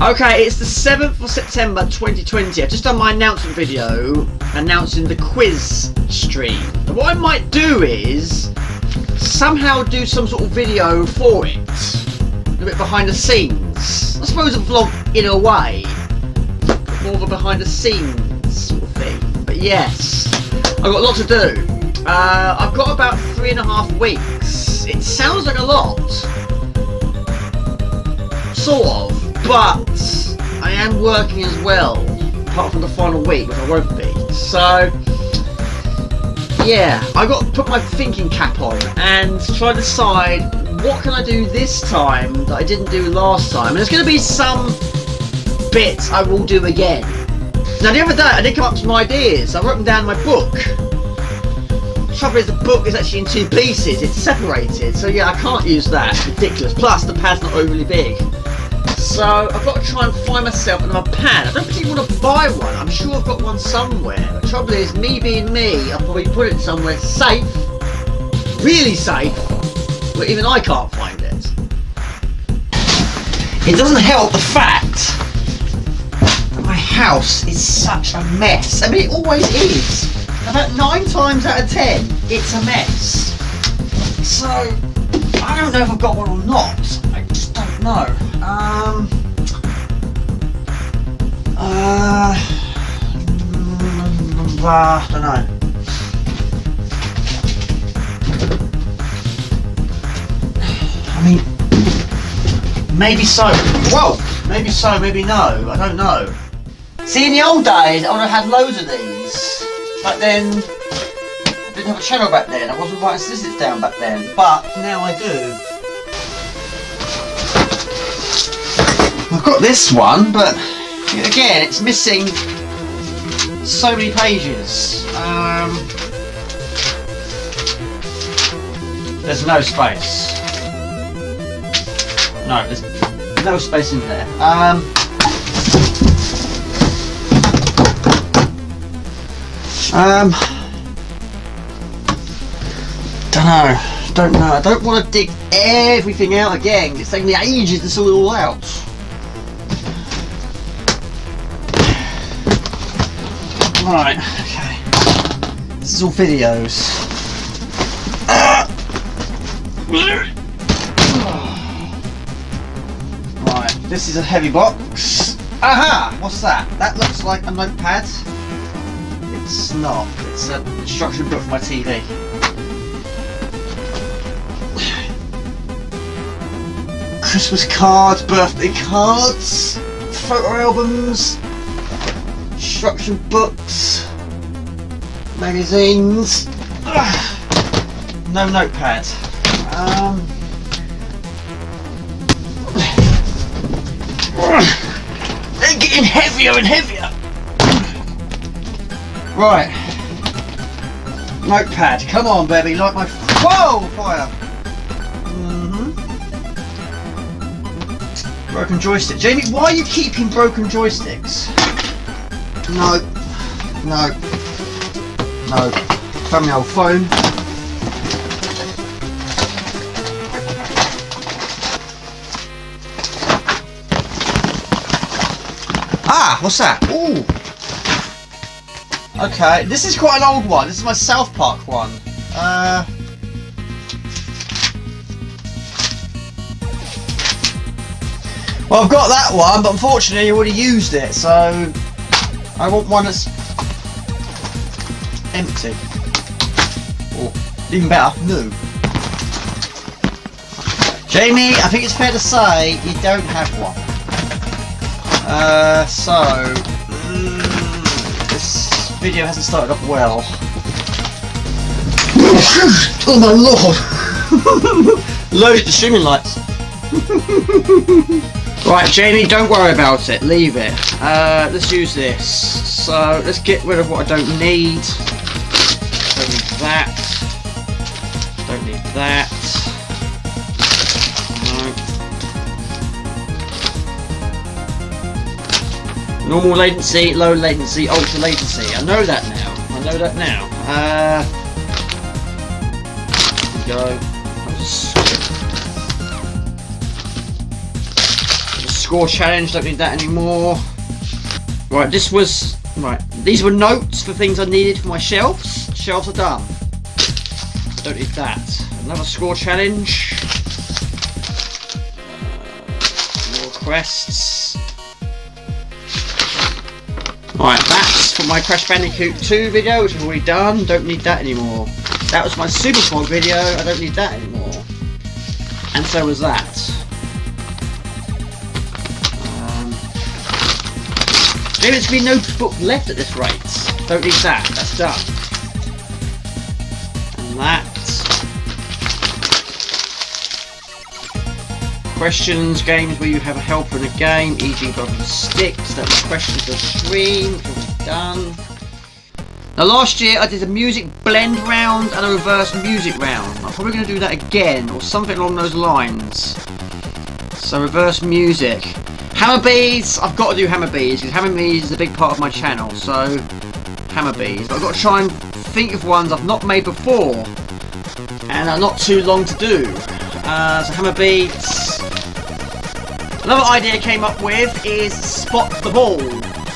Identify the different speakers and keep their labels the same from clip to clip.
Speaker 1: Okay, it's the 7th of September 2020. I've just done my announcement video announcing the quiz stream. And what I might do is somehow do some sort of video for it. A bit behind the scenes. I suppose a vlog in a way. More of a behind the scenes sort of thing. But yes, I've got a lot to do. I've got about 3.5 weeks. It sounds like a lot. Sort of. But I am working as well, apart from the final week, which I won't be. So, yeah, I've got to put my thinking cap on and try to decide what can I do this time that I didn't do last time. And there's going to be some bits I will do again. Now, the other day I did come up with some ideas. I wrote them down in my book. The trouble is the book is actually in 2 pieces. It's separated. So yeah, I can't use that. It's ridiculous. Plus, the pad's not overly big. So I've got to try and find myself another pad. I don't particularly want to buy one. I'm sure I've got one somewhere. The trouble is, me being me, I'll probably put it somewhere safe, really safe, where even I can't find it. It doesn't help the fact that my house is such a mess. I mean, it always is. About 9 times out of 10, it's a mess. So I don't know if I've got one or not. I just don't know. I don't know. I mean, maybe so. Whoa! Maybe so, maybe no. I don't know. See, in the old days, I would have had loads of these. But then, I didn't have a channel back then. I wasn't writing statistics down back then. But now I do. I've got this one, but again, it's missing so many pages. There's no space. No, there's no space in there. Don't know. I don't want to dig everything out again. It's taking me ages to sort it all out. Right, okay. This is all videos. Right, this is a heavy box. Aha! What's that? That looks like a notepad. It's not. It's an instruction book for my TV. Christmas cards, birthday cards, photo albums, instruction books, magazines. No notepad. They're getting heavier and heavier. Right. Notepad. Come on, baby. Like my. Whoa! Fire. Broken joystick. Jamie, why are you keeping broken joysticks? No. Found my old phone. Ah, what's that? Ooh. Okay, this is quite an old one. This is my South Park one. Well, I've got that one, but unfortunately I already used it, so I want one that's empty. Or even better, new. Jamie, I think it's fair to say you don't have one. This video hasn't started off well. Oh my lord! Loaded the streaming lights. Right, Jamie, don't worry about it. Leave it. Let's use this. So let's get rid of what I don't need. Don't need that. Don't need that. No. Normal latency, low latency, ultra latency. I know that now. Here we go. I'll just score challenge, don't need that anymore. Right, this was... Right, these were notes for things I needed for my shelves. Shelves are done. Don't need that. Another score challenge. More quests. Right, that's for my Crash Bandicoot 2 video, which I've already done. Don't need that anymore. That was my Super Frog video. I don't need that anymore. And so was that. Maybe there's going to be no book left at this rate. Don't need that. That's done. And that. Questions, games where you have a helper in a game, e.g. Brothers and Sticks. That was questions of the stream, which was done. Now last year I did a music blend round and a reverse music round. I'm probably going to do that again, or something along those lines. So reverse music. Hammer beads, I've got to do hammer beads, because hammer beads is a big part of my channel, so hammer beads. But I've got to try and think of ones I've not made before, and are not too long to do. So hammer beads. Another idea I came up with is spot the ball,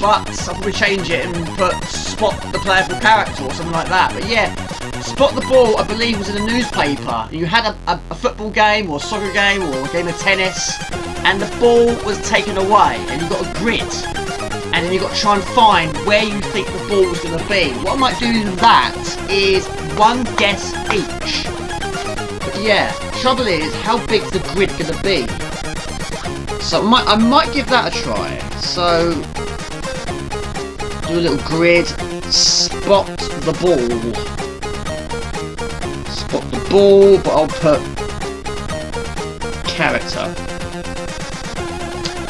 Speaker 1: but I'll probably change it and put spot the playable character or something like that. But yeah, spot the ball I believe was in a newspaper. You had a football game or a soccer game or a game of tennis, and the ball was taken away and you got a grid, and then you got to try and find where you think the ball was going to be. What I might do in that is one guess each. But yeah, trouble is, how big's the grid going to be? So I might give that a try. So do a little grid, spot the ball. Spot the ball, but I'll put character.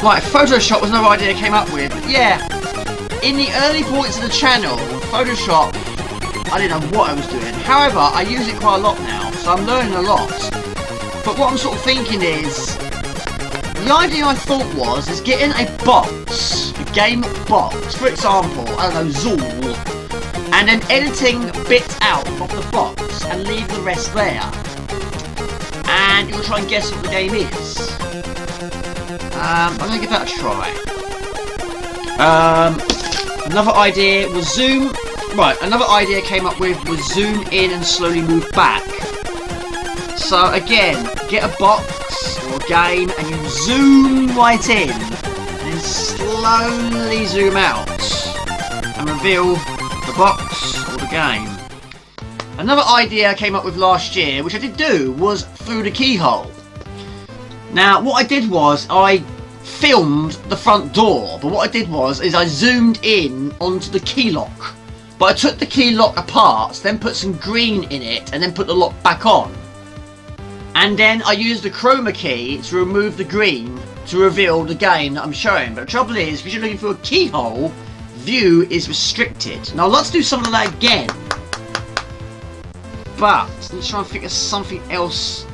Speaker 1: Right, Photoshop was another idea I came up with. But yeah, in the early points of the channel, Photoshop, I didn't know what I was doing. However, I use it quite a lot now, so I'm learning a lot. But what I'm sort of thinking is, the idea I thought was getting a box, a game box, for example, I don't know, Zool, and then editing bits out of the box and leave the rest there. And you'll try and guess what the game is. I'm going to give that a try. Another idea was zoom. Right, another idea I came up with was zoom in and slowly move back. So again, get a box or a game and you zoom right in and then slowly zoom out and reveal the box or the game. Another idea I came up with last year, which I did do, was through the keyhole. Now what I did was I filmed the front door, but what I did was I zoomed in onto the key lock, but I took the key lock apart, then put some green in it and then put the lock back on. And then I used the chroma key to remove the green to reveal the game that I'm showing. But the trouble is, because you're looking for a keyhole, view is restricted. Now let's do something like that again. But let's try and think of something else.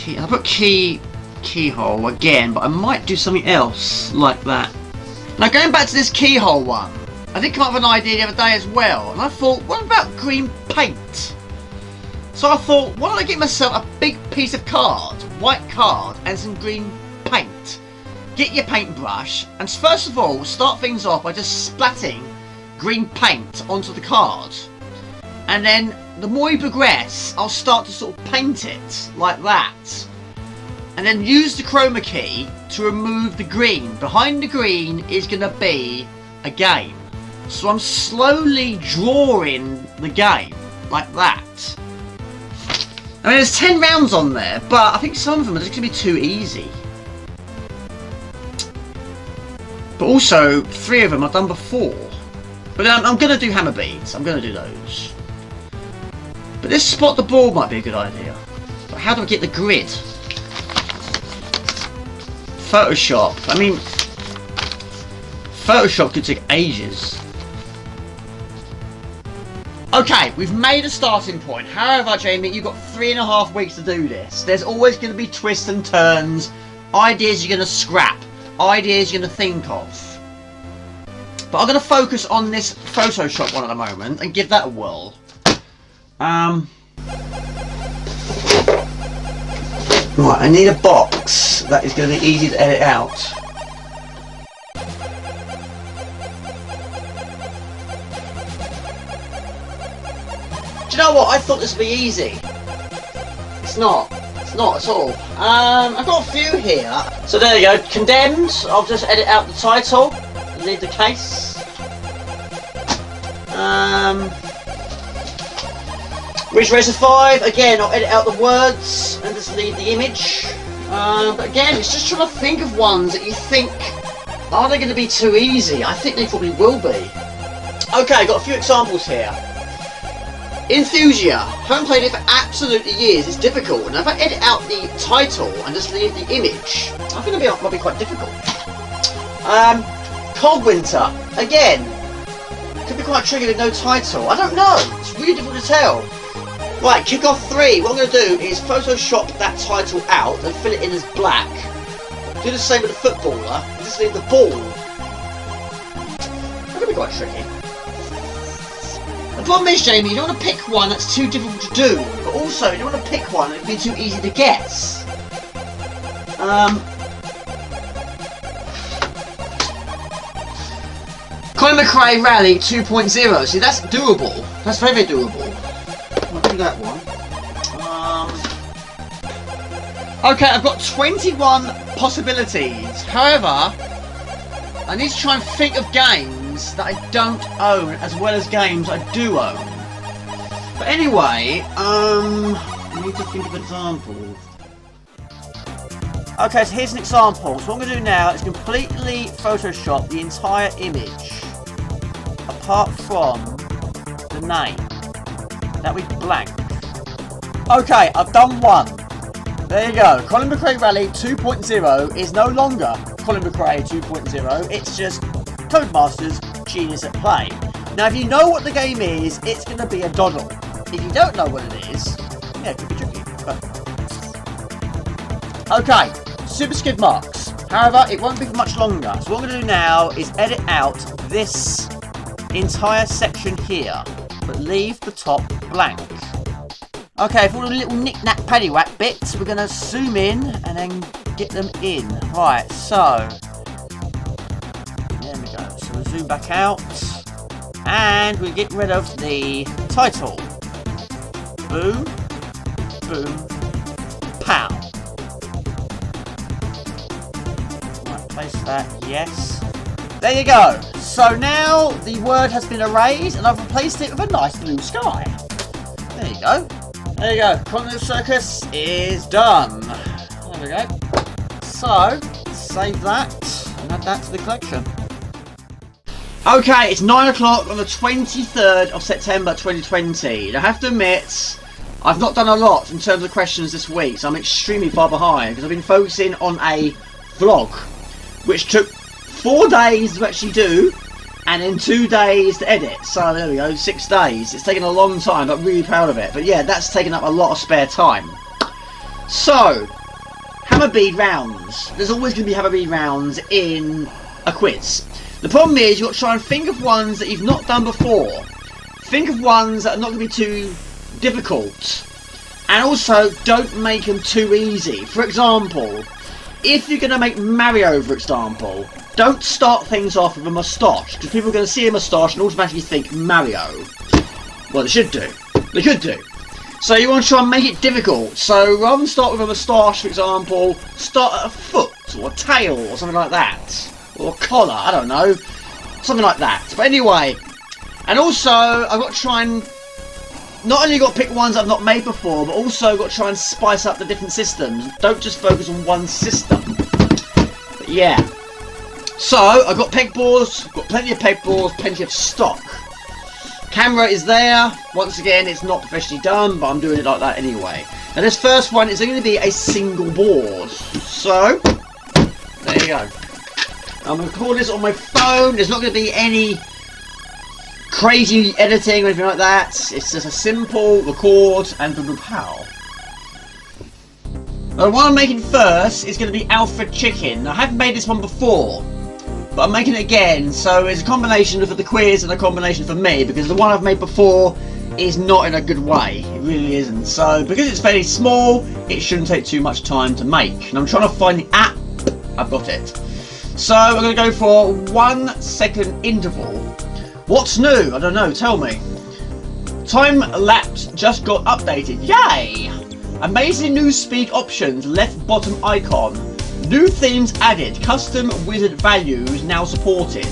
Speaker 1: I put keyhole again, but I might do something else like that. Now going back to this keyhole one, I did come up with an idea the other day as well, and I thought, what about green paint? So I thought, why don't I get myself a big piece of card, white card, and some green paint. Get your paintbrush, and first of all, start things off by just splatting green paint onto the card. And then, the more you progress, I'll start to sort of paint it, like that. And then use the chroma key to remove the green. Behind the green is going to be a game. So I'm slowly drawing the game, like that. I mean, there's 10 rounds on there, but I think some of them are just going to be too easy. But also, 3 of them I've done before. But I'm going to do hammer beads, I'm going to do those. But this spot the ball might be a good idea. But how do I get the grid? Photoshop, I mean, Photoshop could take ages. Okay, we've made a starting point. However, Jamie, you've got 3.5 weeks to do this. There's always going to be twists and turns, ideas you're going to scrap, ideas you're going to think of. But I'm going to focus on this Photoshop one at the moment and give that a whirl. Right, I need a box that is going to be easy to edit out. Do you know what? I thought this would be easy. It's not. It's not at all. I've got a few here. So there you go. Condemned. I'll just edit out the title. Leave the case. Ridge Racer 5. Again, I'll edit out the words and just leave the image. But again, it's just trying to think of ones that you think, are they going to be too easy? I think they probably will be. Okay, I've got a few examples here. Enthusia. Haven't played it for absolutely years. It's difficult. And if I edit out the title and just leave the image, I think it might be quite difficult. Cold Winter. Again, could be quite tricky with no title. I don't know. It's really difficult to tell. Right, Kickoff 3. What I'm going to do is Photoshop that title out and fill it in as black. Do the same with the footballer and just leave the ball. That could be quite tricky. The problem is, Jamie, you don't want to pick one that's too difficult to do, but also you don't want to pick one that'd be too easy to guess. Colin McRae Rally 2.0. See, that's doable. That's very, very doable. I'll do that one. Okay, I've got 21 possibilities. However, I need to try and think of games that I don't own as well as games I do own. But anyway, I need to think of examples. Okay, so here's an example. So what I'm going to do now is completely Photoshop the entire image, apart from the name. That will be blank. Okay, I've done one. There you go. Colin McRae Rally 2.0 is no longer Colin McRae 2.0. It's just Codemasters Genius at Play. Now, if you know what the game is, it's going to be a doddle. If you don't know what it is, yeah, it could be tricky. But... okay, super skid marks. However, it won't be for much longer. So what I'm going to do now is edit out this entire section here, but leave the top blank. Okay, for all the little knick-knack paddywhack bits, we're going to zoom in and then get them in. Right, so there we go. So we'll zoom back out and we get rid of the title. Boom, boom, pow. Right, place that, yes. There you go. So now the word has been erased and I've replaced it with a nice blue sky. There you go. There you go. Continental Circus is done. There we go. So, save that and add that to the collection. Okay, it's 9 o'clock on the 23rd of September 2020. And I have to admit, I've not done a lot in terms of questions this week, so I'm extremely far behind because I've been focusing on a vlog, which took 4 days to actually do, and then 2 days to edit. So there we go, 6 days. It's taken a long time, but I'm really proud of it. But yeah, that's taken up a lot of spare time. So, hammer bead rounds. There's always going to be hammer bead rounds in a quiz. The problem is you've got to try and think of ones that you've not done before. Think of ones that are not going to be too difficult. And also, don't make them too easy. For example, if you're going to make Mario, for example, don't start things off with a moustache, because people are going to see a moustache and automatically think Mario. Well, they should do. They could do. So you want to try and make it difficult. So rather than start with a moustache, for example, start at a foot or a tail or something like that. Or a collar, I don't know. Something like that. But anyway, and also I've got to try and not only got to pick ones I've not made before, but also got to try and spice up the different systems. Don't just focus on one system. But yeah. So, I've got pegboards, got plenty of pegboards, plenty of stock. Camera is there. Once again, it's not professionally done, but I'm doing it like that anyway. Now this first one is going to be a single board. So, there you go. I'm going to record this on my phone. There's not going to be any crazy editing or anything like that. It's just a simple record and pow. The one I'm making first is going to be Alfred Chicken. Now, I haven't made this one before, but I'm making it again, so it's a combination for the quiz and a combination for me, because the one I've made before is not in a good way. It really isn't. So because it's fairly small, it shouldn't take too much time to make. And I'm trying to find the app. I've got it. So I'm going to go for 1 second interval. What's new? I don't know. Tell me. Time lapse just got updated. Yay! Amazing new speed options. Left bottom icon. New themes added. Custom wizard values now supported.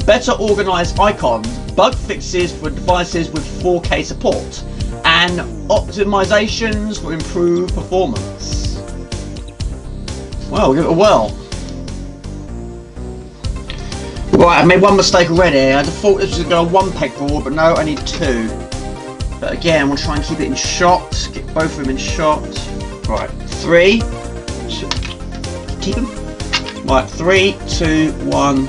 Speaker 1: Better organised icons. Bug fixes for devices with 4K support. And optimizations for improved performance. Well, we'll give it a whirl. Right, I made one mistake already. I thought this was going to go 1 peg forward, but no, I need 2. But again, we'll try and keep it in shot. Get both of them in shot. Right, 3. Keep them. Right, 3, 2, 1.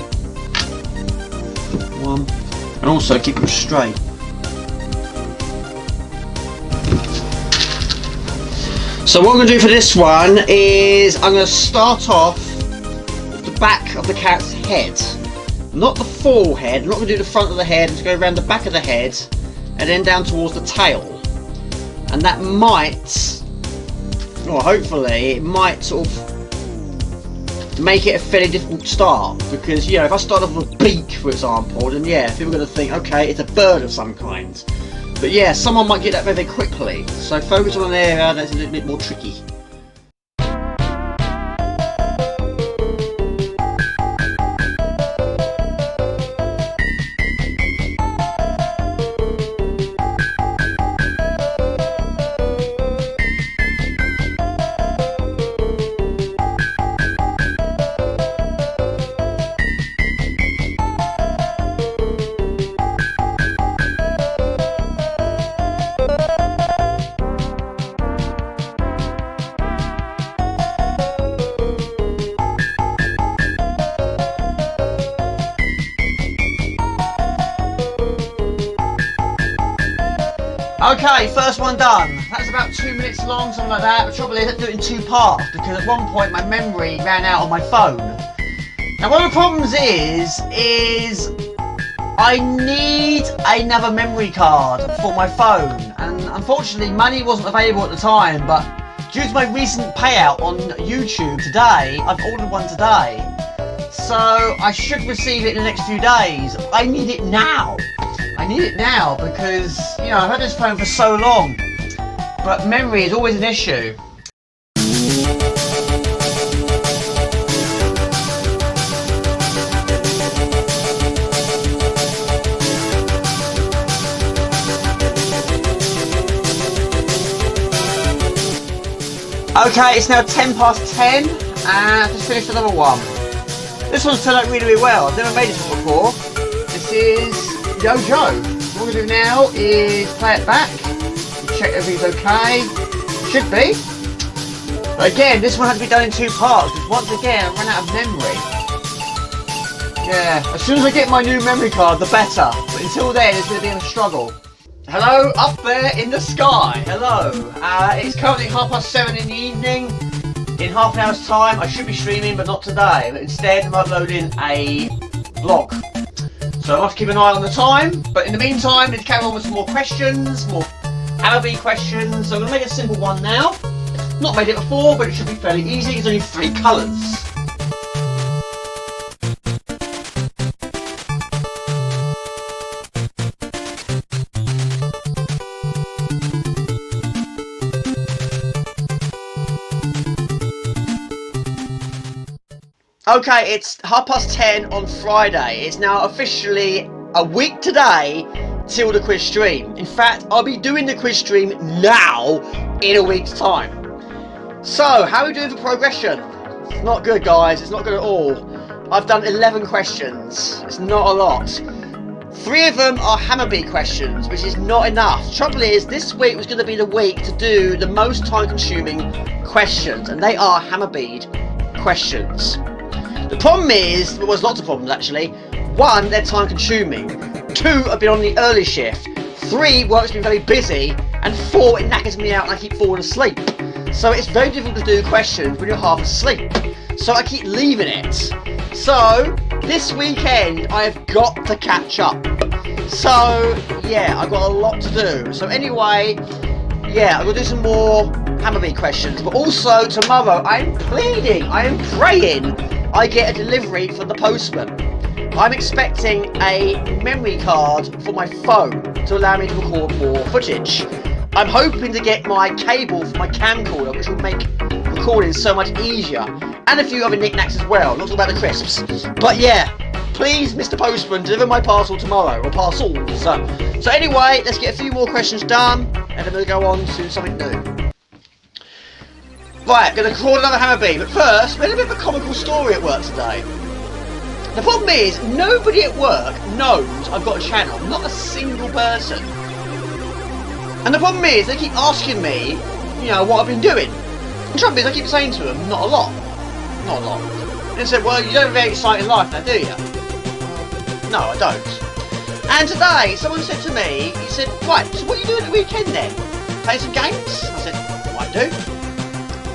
Speaker 1: 1. And also keep them straight. So what I'm going to do for this one is I'm going to start off with the back of the cat's head. Not the full head, I'm not going to do the front of the head, I'm just going to go around the back of the head and then down towards the tail. And that might, or hopefully, it might sort of make it a fairly difficult start. Because, you know, if I start off with a beak, for example, then yeah, people are going to think, okay, it's a bird of some kind. But yeah, someone might get that very, very quickly. So focus on an area that's a little bit more tricky. Okay, first one done. That's about 2 minutes long, something like that. The trouble is, I have to do it in 2 parts because at one point my memory ran out on my phone. Now one of the problems is I need another memory card for my phone, and unfortunately money wasn't available at the time, but due to my recent payout on YouTube today, I've ordered one today. So I should receive it in the next few days. I need it now. I need it now because, you know, I've had this phone for so long, but memory is always an issue. Okay, it's now 10 past 10 and I've just finished another one. This one's turned out really, really well. I've never made this one before. This is Yo Joe. What we're going to do now is play it back, check everything's okay. Should be. But again, this one had to be done in 2 parts because once again I ran out of memory. Yeah, as soon as I get my new memory card, the better. But until then, it's going to be a struggle. Hello, up there in the sky. Hello. It's currently 7:30 in the evening. In half an hour's time, I should be streaming, but not today. But instead, I'm uploading a vlog. So I'll have to keep an eye on the time, but in the meantime, let's carry on with some more questions, more Amiga questions. So I'm going to make a simple one now. Not made it before, but it should be fairly easy. It's only 3 colours. Okay, it's 10:30 on Friday. It's now officially a week today till the quiz stream. In fact, I'll be doing the quiz stream now in a week's time. So, how are we doing for progression? It's not good, guys. It's not good at all. I've done 11 questions. It's not a lot. 3 of them are Hammerbeat questions, which is not enough. Trouble is, this week was going to be the week to do the most time-consuming questions, and they are Hammerbeat questions. The problem is, well, there's lots of problems actually. 1, they're time consuming. 2, I've been on the early shift. 3, work's been very busy. And 4, it knackers me out and I keep falling asleep. So it's very difficult to do questions when you're half asleep. So I keep leaving it. So, this weekend, I have got to catch up. So, yeah, I've got a lot to do. So anyway, yeah, I'm going to do some more Hammerby questions. But also, tomorrow, I am pleading, I am praying I get a delivery from the postman. I'm expecting a memory card for my phone to allow me to record more footage. I'm hoping to get my cable for my camcorder, which will make recording so much easier. And a few other knickknacks as well, not all about the crisps. But yeah, please, Mr. Postman, deliver my parcel tomorrow, or parcels. So anyway, let's get a few more questions done, and then we'll go on to something new. Right, going to record another Hammerby, but first, we had a bit of a comical story at work today. The problem is, nobody at work knows I've got a channel, not a single person. And the problem is, they keep asking me, you know, what I've been doing. The trouble is, I keep saying to them, not a lot. Not a lot. And they said, well, you don't have a very exciting life now, do you? No, I don't. And today, someone said to me, he said, right, so what are you doing at the weekend then? Playing some games? I said, well, I do.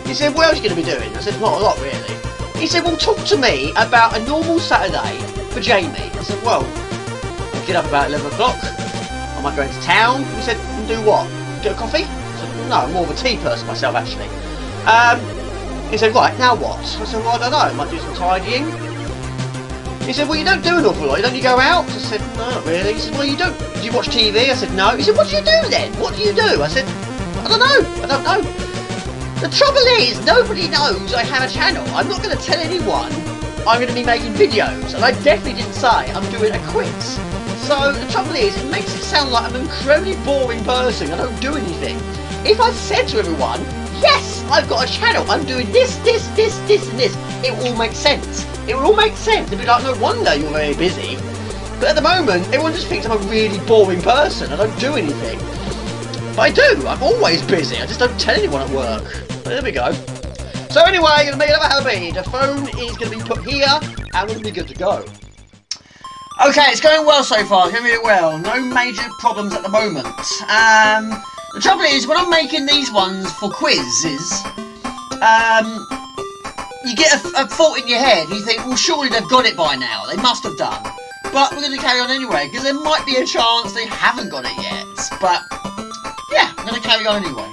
Speaker 1: He said, what else are you going to be doing? I said, not a lot, really. He said, well, talk to me about a normal Saturday for Jamie. I said, well, I get up about 11 o'clock. I might go into town. He said, and do what? Get a coffee? I said, no, I'm more of a tea person myself, actually. He said, right, now what? I said, well, I don't know. I might do some tidying. He said, well, you don't do an awful lot. Don't you go out? I said, no, not really. He said, well, you don't. Do you watch TV? I said, no. He said, what do you do then? What do you do? I said, I don't know. I don't know. The trouble is, nobody knows I have a channel. I'm not going to tell anyone I'm going to be making videos. And I definitely didn't say I'm doing a quiz. So the trouble is, it makes it sound like I'm an incredibly boring person. I don't do anything. If I said to everyone, yes, I've got a channel, I'm doing this, and this, it will all make sense. It will all make sense. It'll be like, no wonder you're very busy. But at the moment, everyone just thinks I'm a really boring person. I don't do anything. But I do. I'm always busy. I just don't tell anyone at work. But there we go. So anyway, I'm going to make another Hammerby. The phone is going to be put here, and we're going to be good to go. Okay, it's going well so far. It's going really well. No major problems at the moment. The trouble is, when I'm making these ones for quizzes, you get a thought in your head, and you think, well, surely they've got it by now. They must have done. But we're going to carry on anyway, because there might be a chance they haven't got it yet. But, yeah, I'm going to carry on anyway.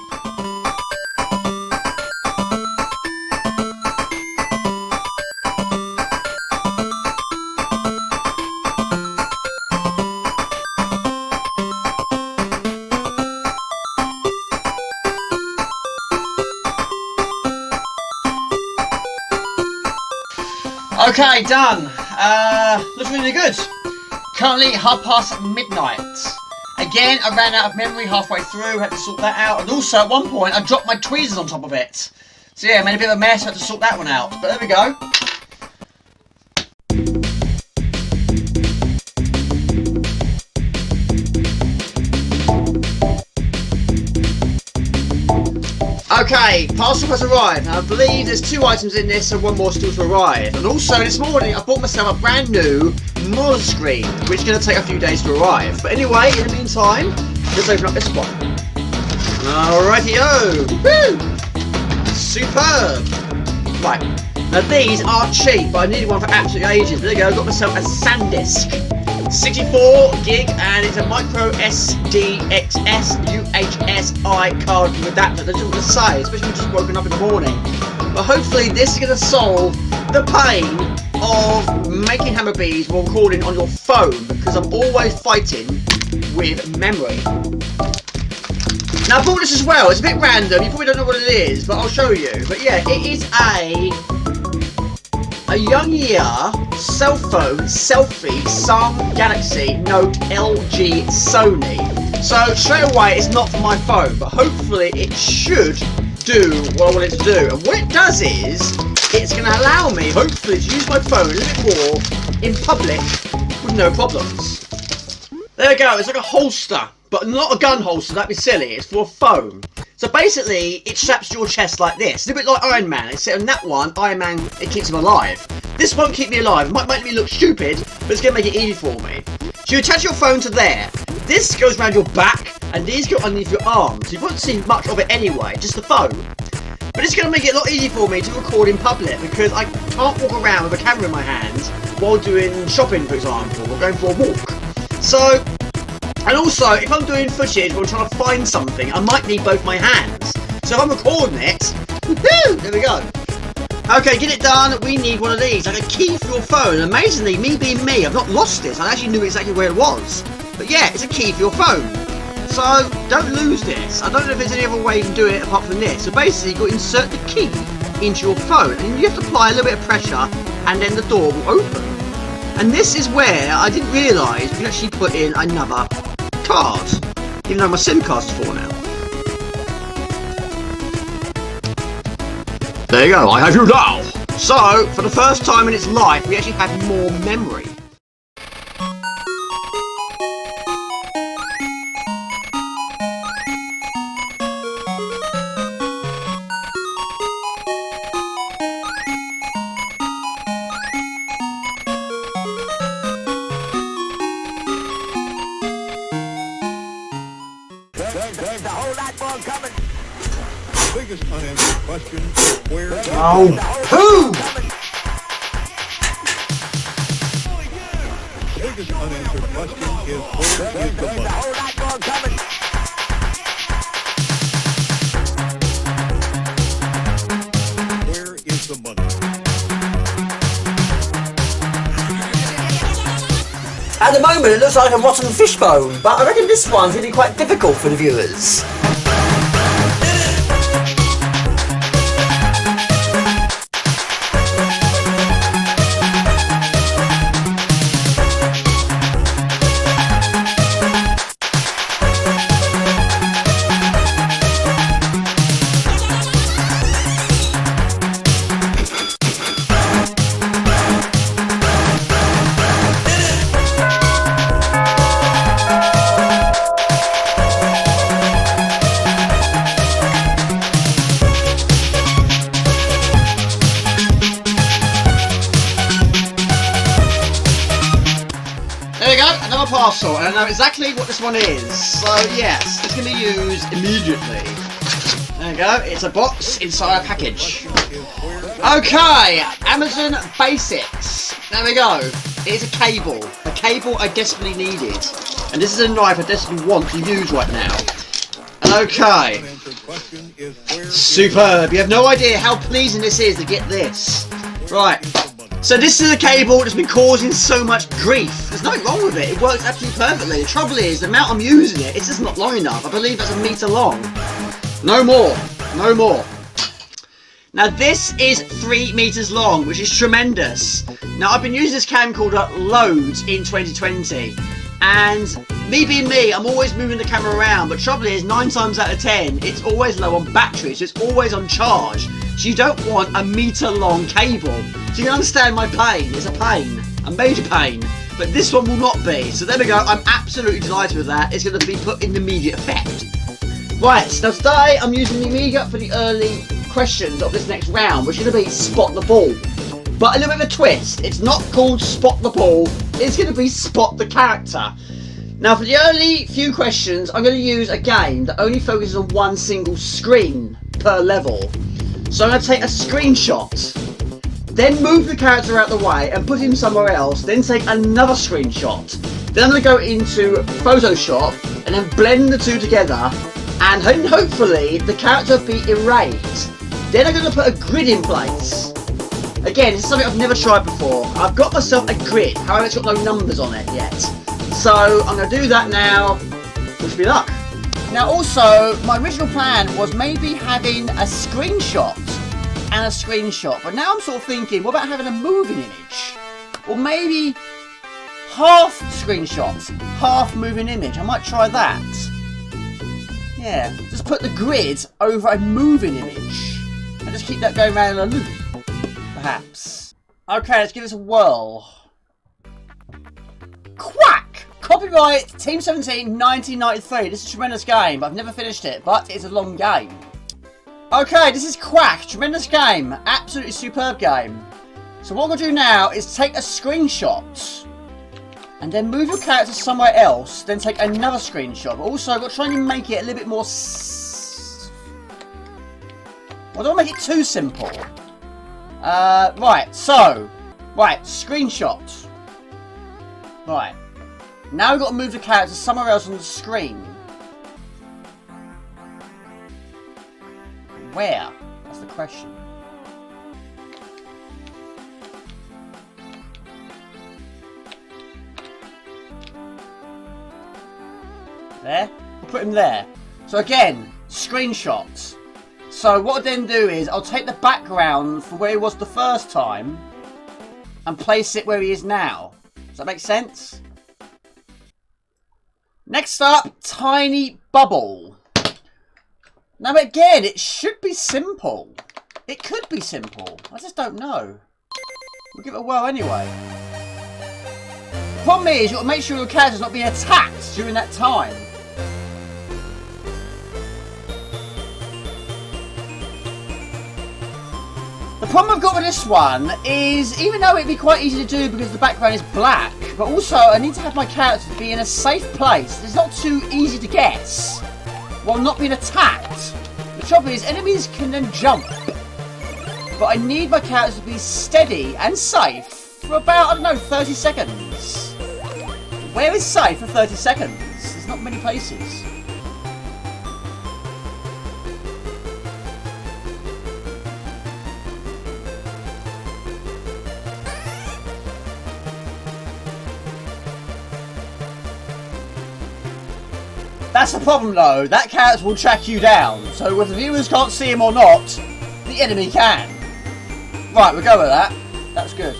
Speaker 1: Okay, done. Looks really good. Currently midnight. Again, I ran out of memory halfway through, had to sort that out. And also, at one point, I dropped my tweezers on top of it. So yeah, made a bit of a mess, had to sort that one out. But there we go. Okay, parcel has arrived, and I believe there's 2 items in this and 1 more still to arrive. And also, this morning, I bought myself a brand new Moz screen, which is going to take a few days to arrive. But anyway, in the meantime, let's open up this one. Alrighty-o! Woo! Superb! Right, now these are cheap, but I needed one for absolute ages. There you go, I got myself a SanDisk. 64 gig, and it's a micro SDXS UHSI card with adapter. That's what to say, especially when you've just woken up in the morning. But hopefully this is going to solve the pain of making Hammerbys while recording on your phone, because I'm always fighting with memory. Now I bought this as well. It's a bit random. You probably don't know what it is, but I'll show you. But yeah, it is a young year cell phone selfie Samsung Galaxy Note LG Sony. So straight away it's not for my phone, but hopefully it should do what I want it to do. And what it does is it's going to allow me hopefully to use my phone a little bit more in public with no problems. There we go, it's like a holster, but not a gun holster, that'd be silly, it's for a phone. So basically, it straps to your chest like this. It's a bit like Iron Man, except on that one, Iron Man, it keeps him alive. This won't keep me alive, it might make me look stupid, but it's going to make it easy for me. So you attach your phone to there. This goes around your back, and these go underneath your arms. So you won't see much of it anyway, just the phone. But it's going to make it a lot easier for me to record in public, because I can't walk around with a camera in my hand while doing shopping, for example, or going for a walk. So, And also, if I'm doing footage or I'm trying to find something, I might need both my hands. So if I'm recording it, woo, there we go. Okay, get it done. We need one of these, like a key for your phone. Amazingly, me being me, I've not lost this. I actually knew exactly where it was. But yeah, it's a key for your phone. So don't lose this. I don't know if there's any other way you can do it apart from this. So basically, you've got to insert the key into your phone, and you have to apply a little bit of pressure, and then the door will open. And this is where I didn't realise you can actually put in another card, even though my SIM card's full now. There you go, I have you now! So, for the first time in its life, we actually have more memory.
Speaker 2: There's a whole lot more coming. The biggest unanswered question is where...
Speaker 1: Oh, who?
Speaker 2: The biggest unanswered question is where is the money?
Speaker 3: There's a whole lot more coming.
Speaker 2: Where is the money?
Speaker 1: At the moment, it looks like a rotten fishbone, but I reckon this one's going to be quite difficult for the viewers. There we go, another parcel, and I know exactly what this one is. So yes, it's going to be used immediately. There we go, it's a box inside a package. Okay, Amazon Basics. There we go. It's a cable I desperately needed. And this is a knife I desperately want to use right now. Okay. Superb. You have no idea how pleasing this is to get this. Right. So this is a cable that's been causing so much grief. There's nothing wrong with it. It works absolutely perfectly. The trouble is, the amount I'm using it, it's just not long enough. I believe that's 1 meter long. No more. No more. Now this is 3 meters long, which is tremendous. Now I've been using this camcorder loads in 2020. And me being me, I'm always moving the camera around. But trouble is, 9 times out of 10, it's always low on battery. So it's always on charge. So you don't want a meter long cable. So you can understand my pain. It's a pain. A major pain. But this one will not be. So there we go. I'm absolutely delighted with that. It's going to be put in immediate effect. Right. Now today I'm using the Amiga for the early questions of this next round, which is going to be Spot the Ball. But a little bit of a twist. It's not called Spot the Ball. It's going to be Spot the Character. Now for the early few questions, I'm going to use a game that only focuses on one single screen per level. So I'm going to take a screenshot, then move the character out the way and put him somewhere else, then take another screenshot. Then I'm going to go into Photoshop and then blend the two together, and hopefully the character will be erased. Then I'm going to put a grid in place. Again, this is something I've never tried before. I've got myself a grid, however it's got no numbers on it yet. So I'm going to do that now. Wish me luck. Now also, my original plan was maybe having a screenshot and a screenshot. But now I'm sort of thinking, what about having a moving image? Or maybe half screenshot, half moving image. I might try that. Yeah, just put the grid over a moving image. And just keep that going around in a loop, perhaps. Okay, let's give this a whirl. Quack! Copyright Team 17 1993. This is a tremendous game, but I've never finished it, but it's a long game. Okay, this is Quack. Tremendous game. Absolutely superb game. So what I'm going to do now is take a screenshot and then move your character somewhere else, then take another screenshot. But also, I've got to try and make it a little bit more... Well, I don't make it too simple. Right, so... Right, screenshot. Right. Now we've got to move the character somewhere else on the screen. Where? That's the question. There? We'll put him there. So again, screenshots. So what I then do is, I'll take the background from where he was the first time and place it where he is now. Does that make sense? Next up, Tiny Bubble. Now again, it should be simple. It could be simple. I just don't know. We'll give it a whirl anyway. The problem is, you've got to make sure your character's not being attacked during that time. The problem I've got with this one is, even though it'd be quite easy to do because the background is black, but also I need to have my character be in a safe place. It's not too easy to guess while not being attacked. The trouble is, enemies can then jump, but I need my character to be steady and safe for about, I don't know, 30 seconds. Where is safe for 30 seconds? There's not many places. That's the problem though, that character will track you down, so whether the viewers can't see him or not, the enemy can. Right, we'll go with that. That's good.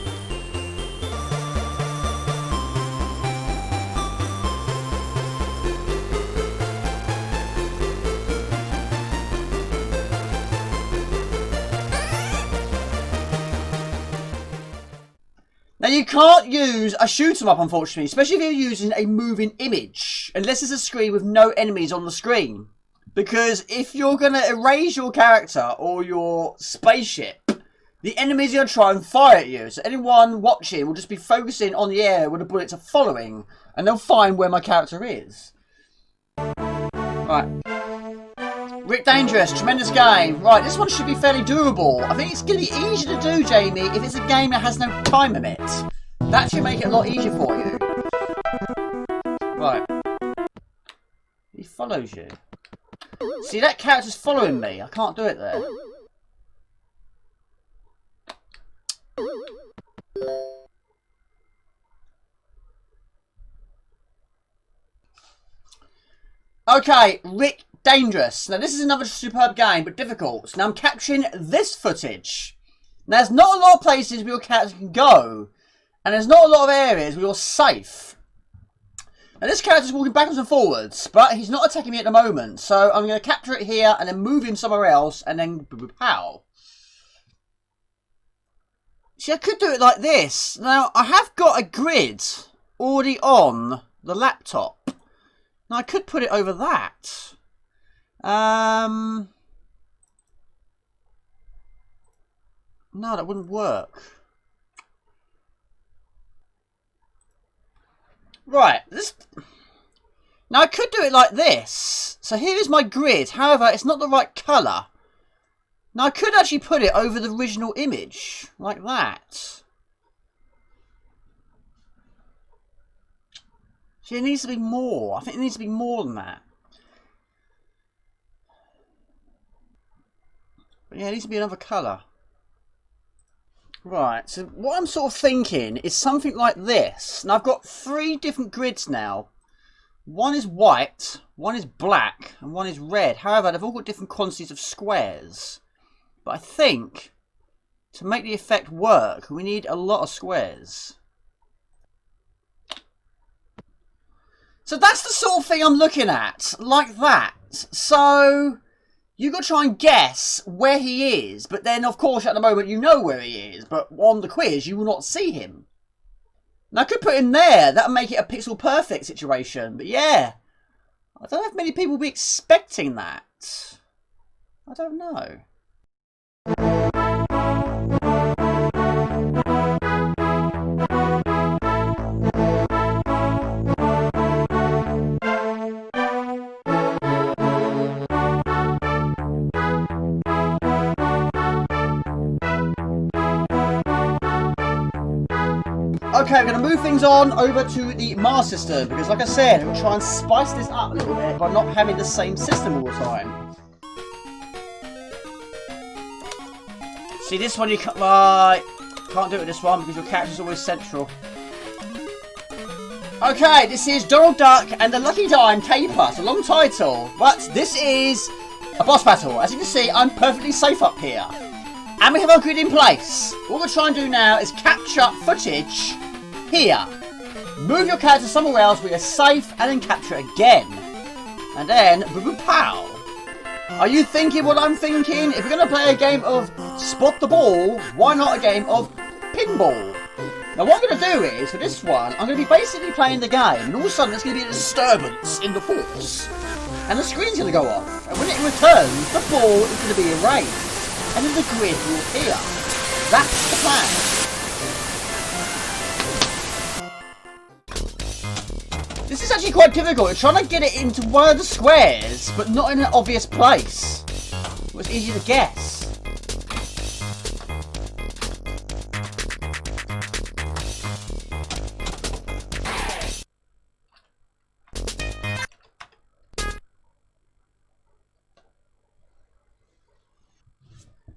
Speaker 1: Now you can't use a shoot 'em up, unfortunately, especially if you're using a moving image, unless it's a screen with no enemies on the screen. Because if you're going to erase your character or your spaceship, the enemies are going to try and fire at you. So anyone watching will just be focusing on the air where the bullets are following, and they'll find where my character is. Right. Rick Dangerous, tremendous game. Right, this one should be fairly doable. I think it's going to be easy to do, Jamie, if it's a game that has no time limit. That should make it a lot easier for you. Right. He follows you. See, that character's following me. I can't do it there. Okay, Rick Dangerous. Now this is another superb game, but difficult. Now I'm capturing this footage. Now there's not a lot of places where your character can go, and there's not a lot of areas where you're safe. Now this character's walking backwards and forwards, but he's not attacking me at the moment, so I'm going to capture it here and then move him somewhere else, and then pow. See, I could do it like this. Now I have got a grid already on the laptop. Now I could put it over that. No, that wouldn't work. Right, this... Now I could do it like this. So here is my grid. However, it's not the right colour. Now I could actually put it over the original image. Like that. See, it needs to be more. I think it needs to be more than that. But yeah, it needs to be another colour. Right, so what I'm sort of thinking is something like this. Now I've got 3 different grids now. One is white, one is black, and one is red. However, they've all got different quantities of squares. But I think, to make the effect work, we need a lot of squares. So that's the sort of thing I'm looking at, like that. So... you've got to try and guess where he is, but then, of course, at the moment, you know where he is, but on the quiz, you will not see him. Now, I could put him there. That would make it a pixel-perfect situation, but yeah. I don't know if many people will be expecting that. I don't know. Okay, we're going to move things on over to the Mars system, because like I said, we'll try and spice this up a little bit by not having the same system all the time. See, this one you can't do it with this one because your character's always central. Okay, this is Donald Duck and the Lucky Dime Caper. It's a long title, but this is a boss battle. As you can see, I'm perfectly safe up here. And we have our grid in place. What we're going to try and do now is capture footage here. Move your character somewhere else where you're safe and then capture it again. And then, pow. Are you thinking what I'm thinking? If we're going to play a game of spot the ball, why not a game of pinball? Now what I'm going to do is, for this one, I'm going to be basically playing the game, and all of a sudden there's going to be a disturbance in the force. And the screen's going to go off. And when it returns, the ball is going to be erased. And then the grid will appear. That's the plan. This is actually quite difficult. We're trying to get it into one of the squares, but not in an obvious place. It was easy to guess.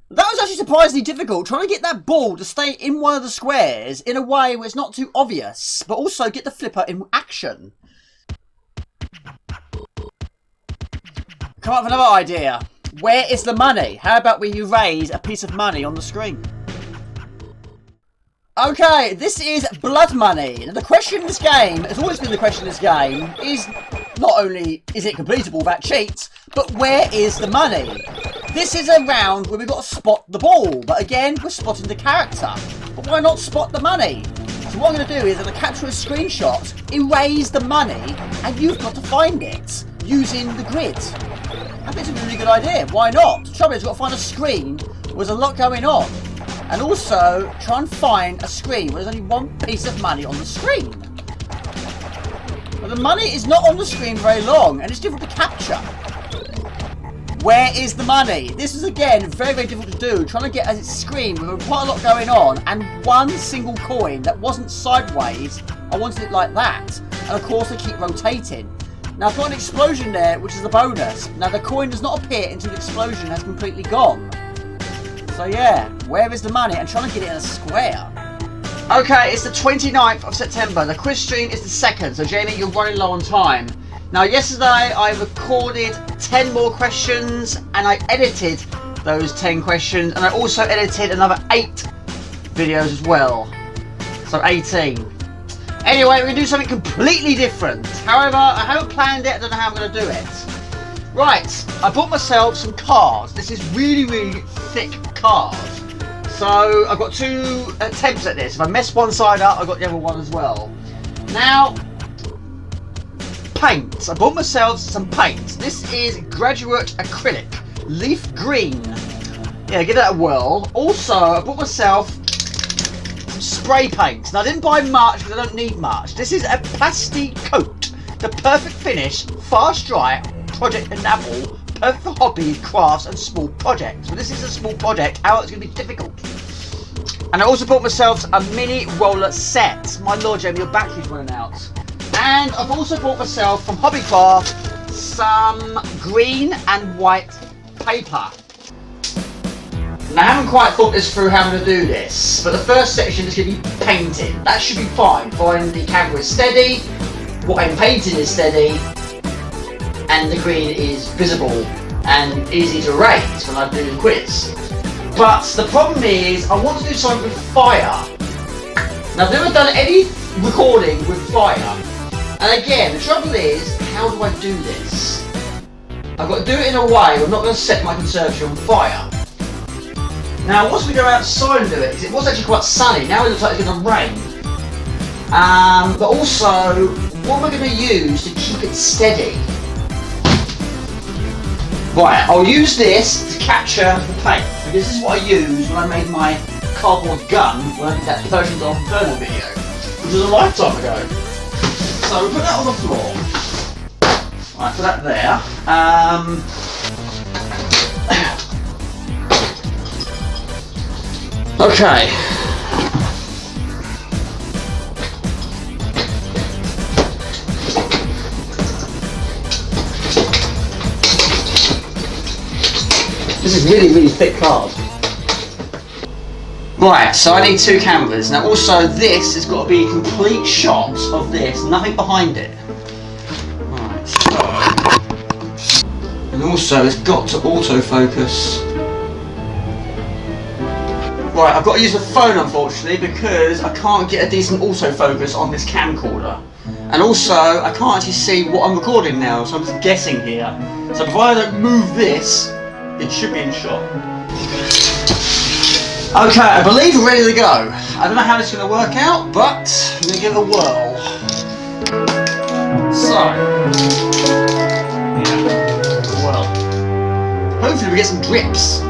Speaker 1: That was actually surprisingly difficult, trying to get that ball to stay in one of the squares in a way where it's not too obvious, but also get the flipper in action. Come up with another idea. Where is the money? How about we erase a piece of money on the screen? Okay, this is blood money. Now the question in this game, has always been the question in this game, is not only is it completable without cheats, but where is the money? This is a round where we've got to spot the ball, but again, we're spotting the character. But why not spot the money? So what I'm going to do is I'm going to capture a screenshot, erase the money, and you've got to find it using the grid. I think it's a really good idea. Why not? The trouble is, we've got to find a screen where there's a lot going on. And also, try and find a screen where there's only one piece of money on the screen. But the money is not on the screen very long, and it's difficult to capture. Where is the money? This is again very, very difficult to do. Trying to get a screen with quite a lot going on and one single coin that wasn't sideways. I wanted it like that. And of course I keep rotating. Now I've got an explosion there, which is a bonus. Now the coin does not appear until the explosion has completely gone. So yeah, where is the money? I'm trying to get it in a square. Okay, it's the 29th of September. The quiz stream is the 2nd. So Jamie, you're running low on time. Now yesterday I recorded 10 more questions and I edited those 10 questions and I also edited another 8 videos as well. So 18. Anyway, we're going to do something completely different. However, I haven't planned it, I don't know how I'm going to do it. Right, I bought myself some cards. This is really, really thick card. So I've got 2 attempts at this. If I mess one side up, I've got the other one as well. Now, paints. I bought myself some paints. This is Graduate Acrylic Leaf Green. Yeah, give that a whirl. Also, I bought myself some spray paints. Now, I didn't buy much because I don't need much. This is a Plasti Coat. The perfect finish, fast dry, project enamel, perfect for hobbies, crafts and small projects. So this is a small project, how it's going to be difficult. And I also bought myself a mini roller set. My lord, Jamie, your battery's running out. And I've also bought myself from Hobbycraft some green and white paper. Now I haven't quite thought this through how I'm going to do this, but the first section is going to be painting. That should be fine, providing the camera is steady, what I'm painting is steady, and the green is visible and easy to erase when I do the quiz. But the problem is, I want to do something with fire. Now I've never done any recording with fire. And again, the trouble is, how do I do this? I've got to do it in a way where I'm not going to set my conservatory on fire. Now I was going to go outside and do it, because it was actually quite sunny. Now it looks like it's going to rain. But also, what am I going to use to keep it steady? Right, I'll use this to capture the paint, because this is what I used when I made my cardboard gun when I did that Persian Golf Inferno video, which was a lifetime ago. So we'll put that on the floor. Right, put that there. Okay. This is really, really thick card. Right, so I need 2 cameras. Now also this has got to be a complete shot of this, nothing behind it. Right, so... And also it's got to autofocus. Right, I've got to use the phone unfortunately because I can't get a decent autofocus on this camcorder. And also, I can't actually see what I'm recording now, so I'm just guessing here. So provided I don't move this, it should be in shot. Okay, I believe we're ready to go. I don't know how this is going to work out, but I'm going to give it a whirl. So, yeah, well, hopefully we get some drips.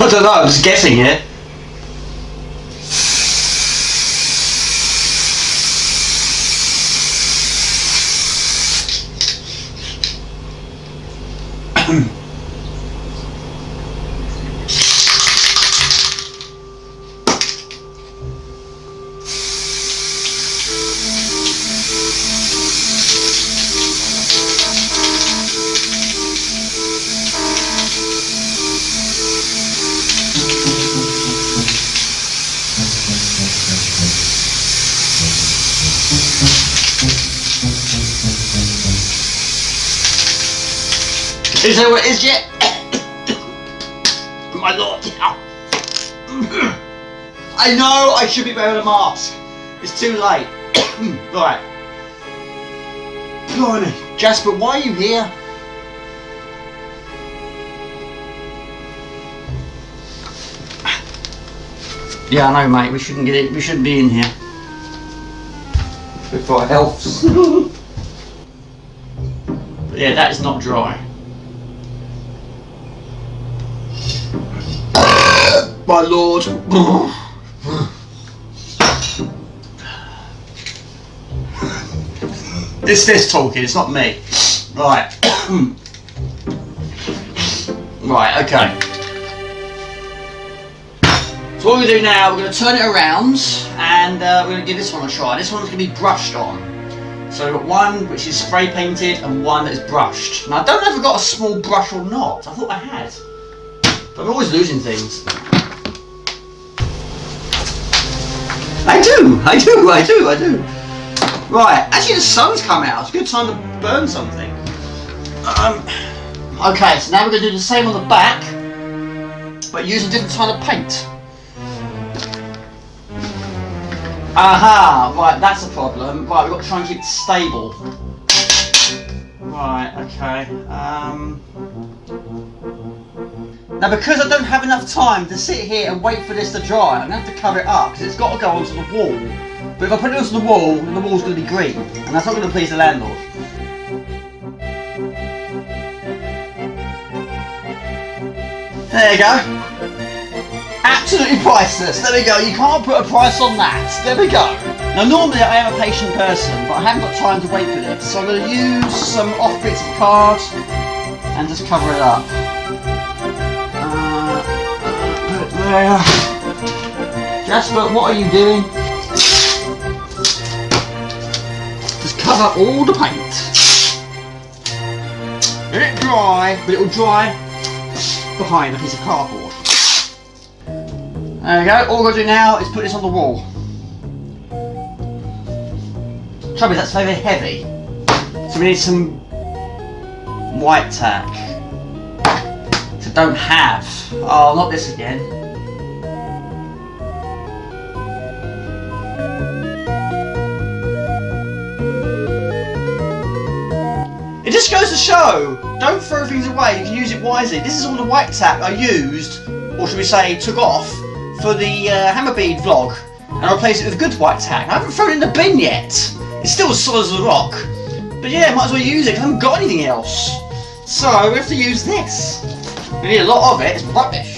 Speaker 1: I don't know, I'm just guessing here. Is that what it is yet? My lord. I know I should be wearing a mask. It's too late. Right. Blimey. Jasper, why are you here? Yeah, I know, mate. We shouldn't get it. We shouldn't be in here. Good for our health. Yeah, that is not dry. My lord. It's this talking, it's not me. Right. Right, okay. So what we're going to do now, we're going to turn it around and we're going to give this one a try. This one's going to be brushed on. So we've got one which is spray painted and one that is brushed. Now I don't know if I've got a small brush or not. I thought I had. But I'm always losing things. I do. Right, actually the sun's come out. It's a good time to burn something. Okay, so now we're going to do the same on the back, but use a different kind of paint. Aha, right, that's a problem. Right, we've got to try and keep it stable. Right, okay. Now because I don't have enough time to sit here and wait for this to dry, I'm going to have to cover it up because it's got to go onto the wall. But if I put it onto the wall, then the wall's going to be green, and that's not going to please the landlord. There you go. Absolutely priceless. There we go. You can't put a price on that. There we go. Now normally I am a patient person, but I haven't got time to wait for this. So I'm going to use some off bits of card and just cover it up. Put it there. Jasper, what are you doing? Just cover all the paint. Let it dry, but it will dry behind a piece of cardboard. There we go, all we're going to do now is put this on the wall. Trouble is that's very heavy, so we need some white tack. So don't have. Oh, not this again. It just goes to show, don't throw things away, you can use it wisely. This is all the white tack I used, or should we say took off, for the hammer bead vlog. and I'll replace it with good white tack. I haven't thrown it in the bin yet. It's still as solid as a rock. But yeah, might as well use it because I haven't got anything else. So we have to use this. We need a lot of it, it's rubbish.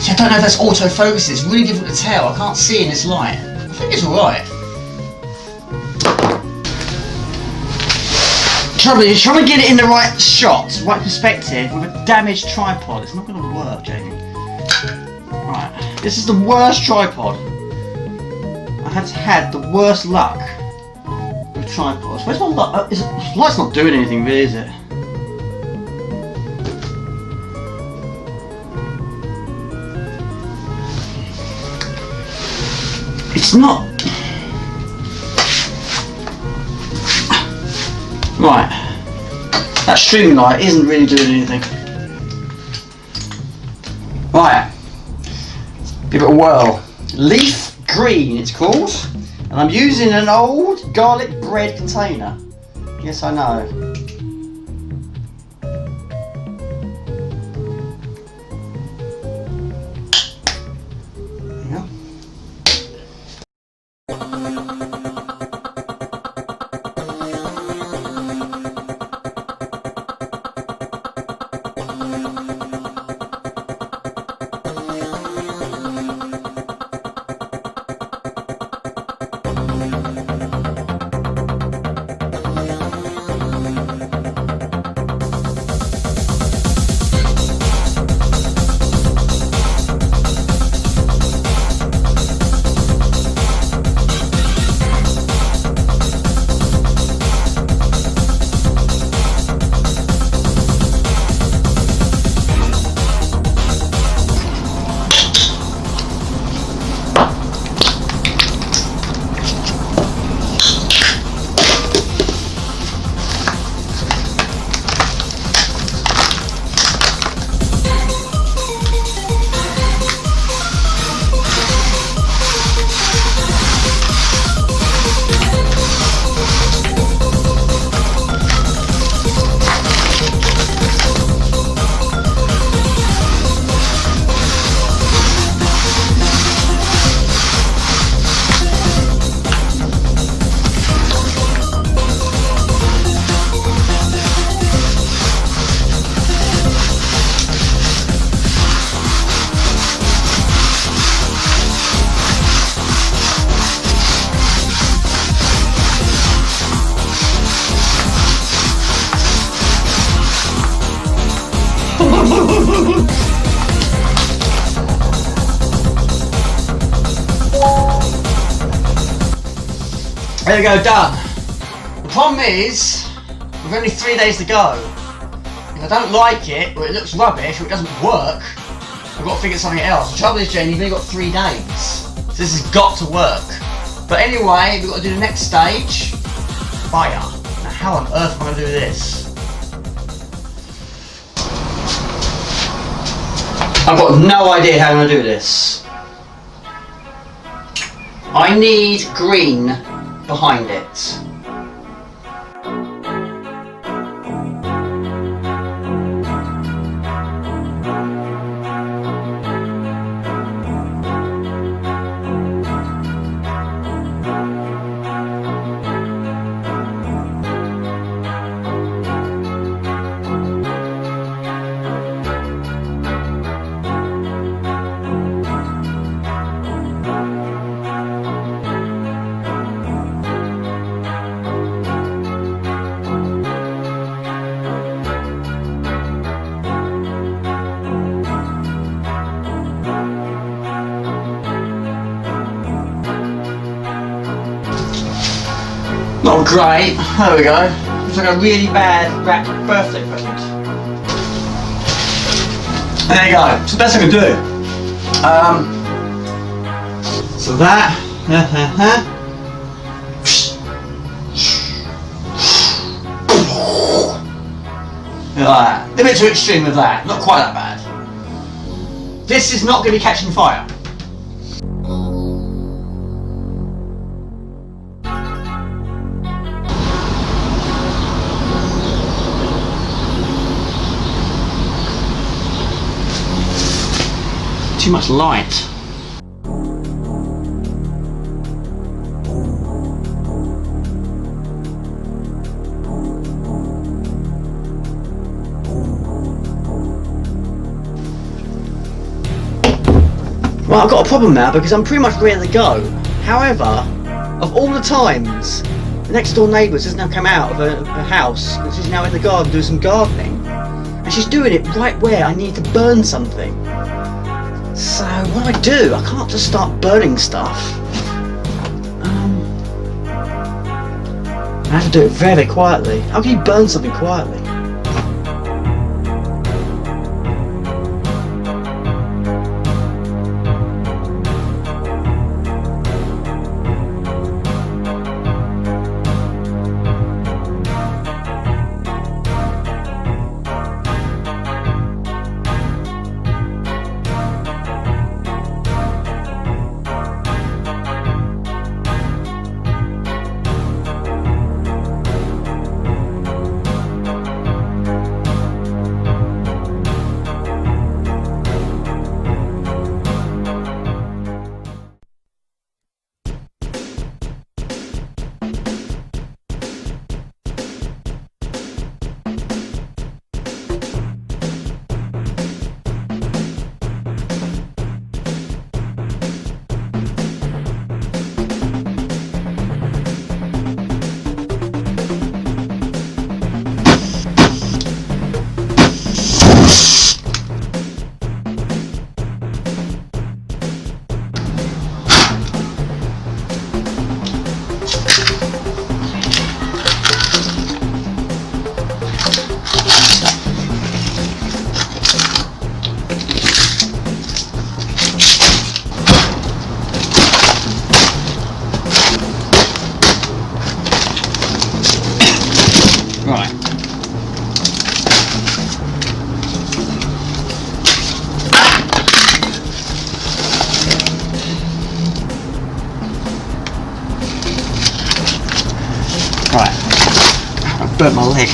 Speaker 1: See, I don't know if that's autofocus, it's really difficult to tell. I can't see in this light. I think it's alright. Trouble is, trying to get it in the right shot, right perspective with a damaged tripod. It's not going to work, Jamie. Right, this is the worst tripod. I have had the worst luck with tripods. Where's my light? The light's not doing anything, really, is it? It's not. Right, that string light isn't really doing anything. Right, give it a whirl. Leaf green it's called, and I'm using an old garlic bread container. Yes, I know. There you go. There we go, done. The problem is, we've only 3 days to go. If I don't like it, or it looks rubbish, or it doesn't work, I've got to figure something else. The trouble is, Jane, you've only got 3 days. So this has got to work. But anyway, we've got to do the next stage. Fire. Now how on earth am I going to do this? I've got no idea how I'm going to do this. I need green behind it. Not great. There we go. Looks like a really bad wrapped birthday present. There you go. It's the best I can do. So that. Like that. A bit too extreme with that. Not quite that bad. This is not going to be catching fire. too much light. Well, I've got a problem now because I'm pretty much ready to go. However, of all the times, the next door neighbour has now come out of her house and she's now in the garden doing some gardening. And she's doing it right where I need to burn something. So, what do? I can't just start burning stuff. I have to do it very, very quietly. How can you burn something quietly? Right. Right. I burnt my leg.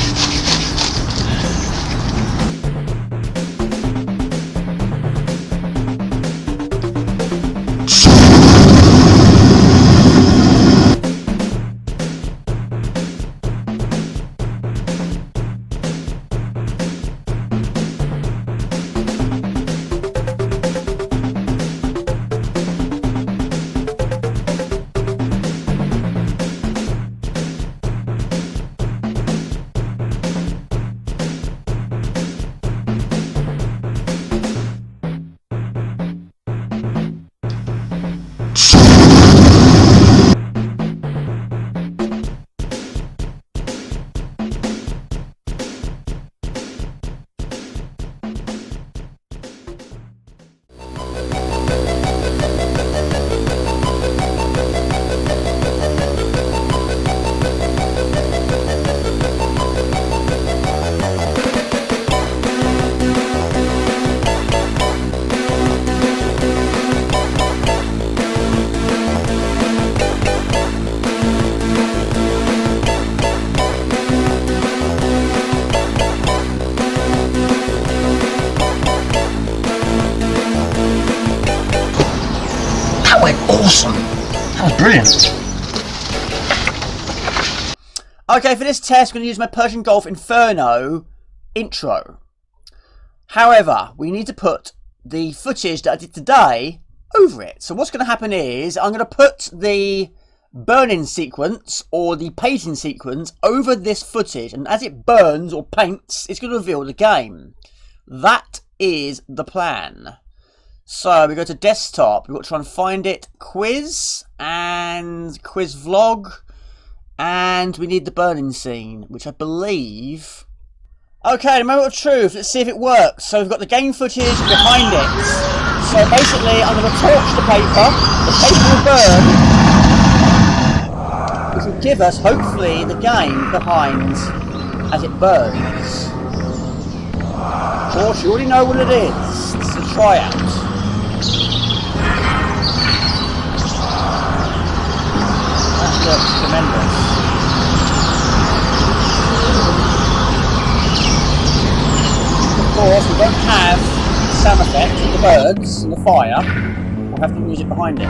Speaker 1: Awesome! That was brilliant. Okay, for this test, I'm going to use my Persian Golf Inferno intro. However, we need to put the footage that I did today over it. So what's going to happen is I'm going to put the burning sequence or the painting sequence over this footage, and as it burns or paints, it's going to reveal the game. That is the plan. So we go to desktop, we've got to try and find it, quiz, and quiz vlog, and we need the burning scene, which I believe... Okay, the moment of truth, let's see if it works. So we've got the game footage behind it. So basically I'm going to torch the paper will burn, which will give us, hopefully, the game behind as it burns. Of course, you already know what it is. It's a tryout. That looks tremendous. Of course, we don't have sound effect of the birds and the fire will have the music behind it.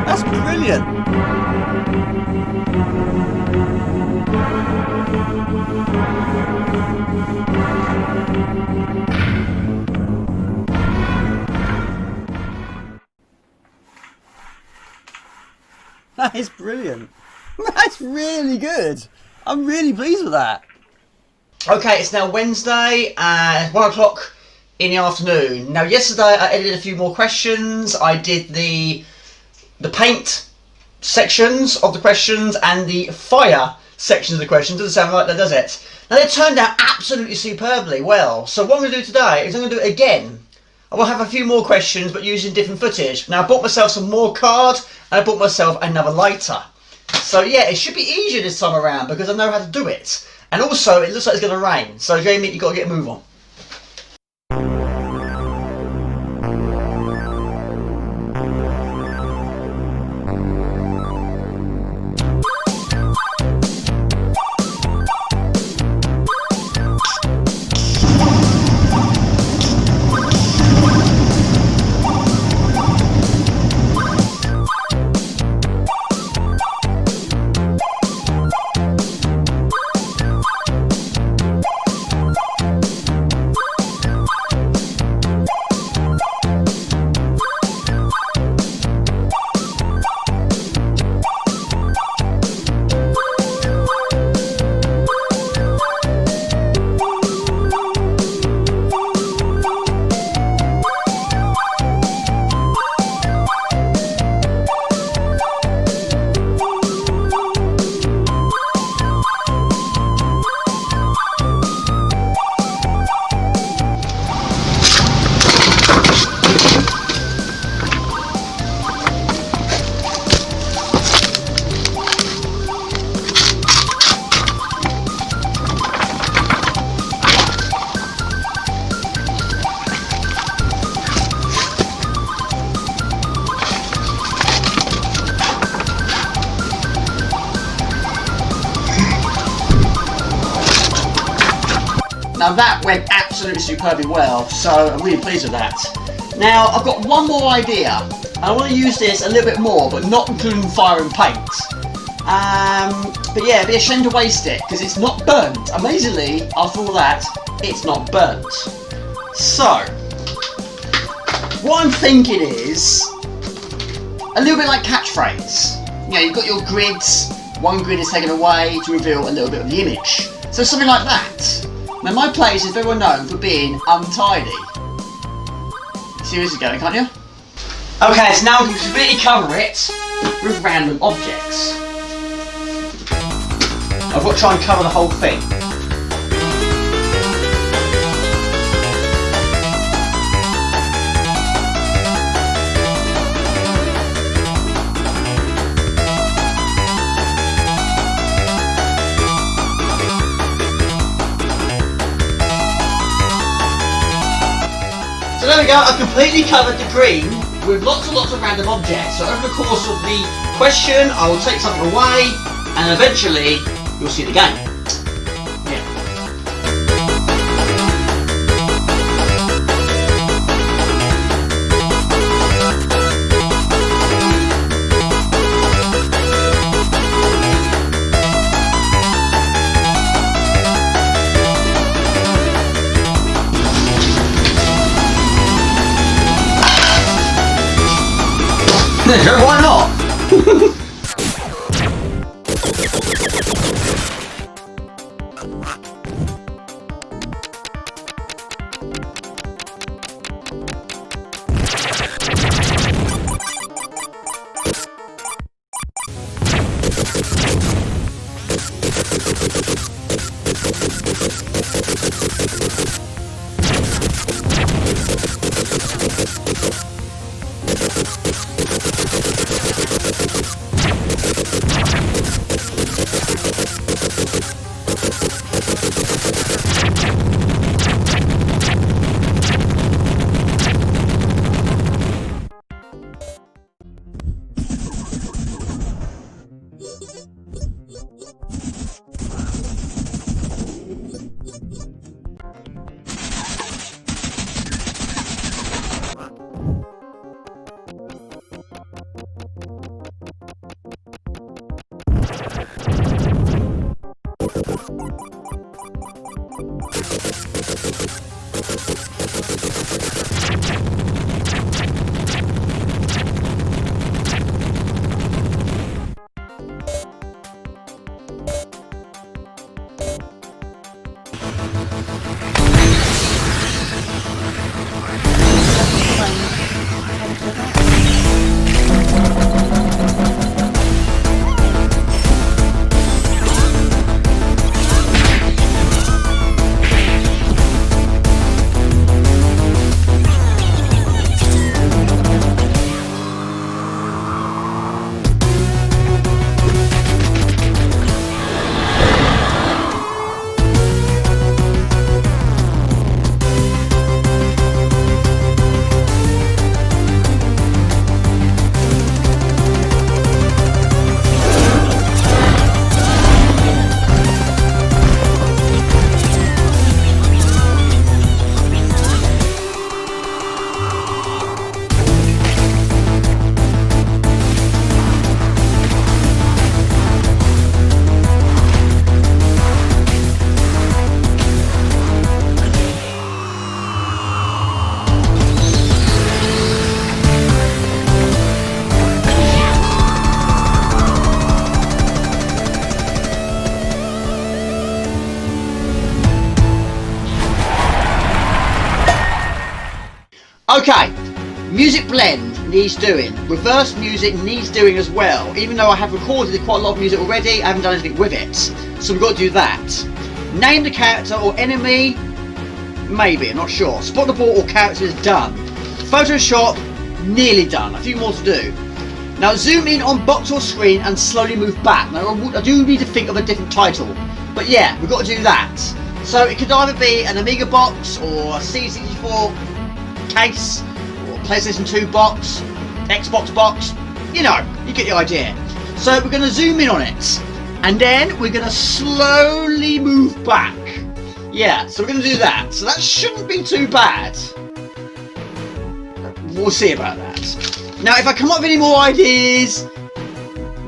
Speaker 1: That's brilliant. That is brilliant. That's really good. I'm really pleased with that. Okay, it's now Wednesday at 1 o'clock in the afternoon. Now, yesterday I edited a few more questions. I did the paint sections of the questions and the fire sections of the questions. Doesn't sound like that, does it? Now, they turned out absolutely superbly well. So what I'm going to do today is I'm going to do it again. I will have a few more questions, but using different footage. Now, I bought myself some more card, and I bought myself another lighter. So yeah, it should be easier this time around because I know how to do it. And also, it looks like it's going to rain. So Jamie, you've got to get a move on. Now that went absolutely superbly well, so I'm really pleased with that. Now I've got one more idea. I want to use this a little bit more, but not including fire and paint. But yeah, it'd be a shame to waste it, because it's not burnt. Amazingly, after all that, it's not burnt. So, what I'm thinking is a little bit like catchphrase. You know, you've got your grids, one grid is taken away to reveal a little bit of the image. So something like that. Now my place is very well known for being untidy. See where this is going, can't you? Okay, so now we can completely cover it with random objects. I've got to try and cover the whole thing. we go, I've completely covered the green with lots and lots of random objects. So over the course of the question, I will take something away, and eventually you'll see the game. Yeah. Why not? Okay, music blend needs doing. Reverse music needs doing as well. Even though I have recorded quite a lot of music already, I haven't done anything with it. So we've got to do that. Name the character or enemy, maybe, I'm not sure. Spot the ball or character is done. Photoshop, nearly done. A few more to do. Now zoom in on box or screen and slowly move back. Now I do need to think of a different title. But yeah, we've got to do that. So it could either be an Amiga box or a C64 case, or PlayStation 2 box, Xbox box, you know, you get the idea. So we're going to zoom in on it, and then we're going to slowly move back. Yeah, so we're going to do that. So that shouldn't be too bad. We'll see about that. Now, if I come up with any more ideas,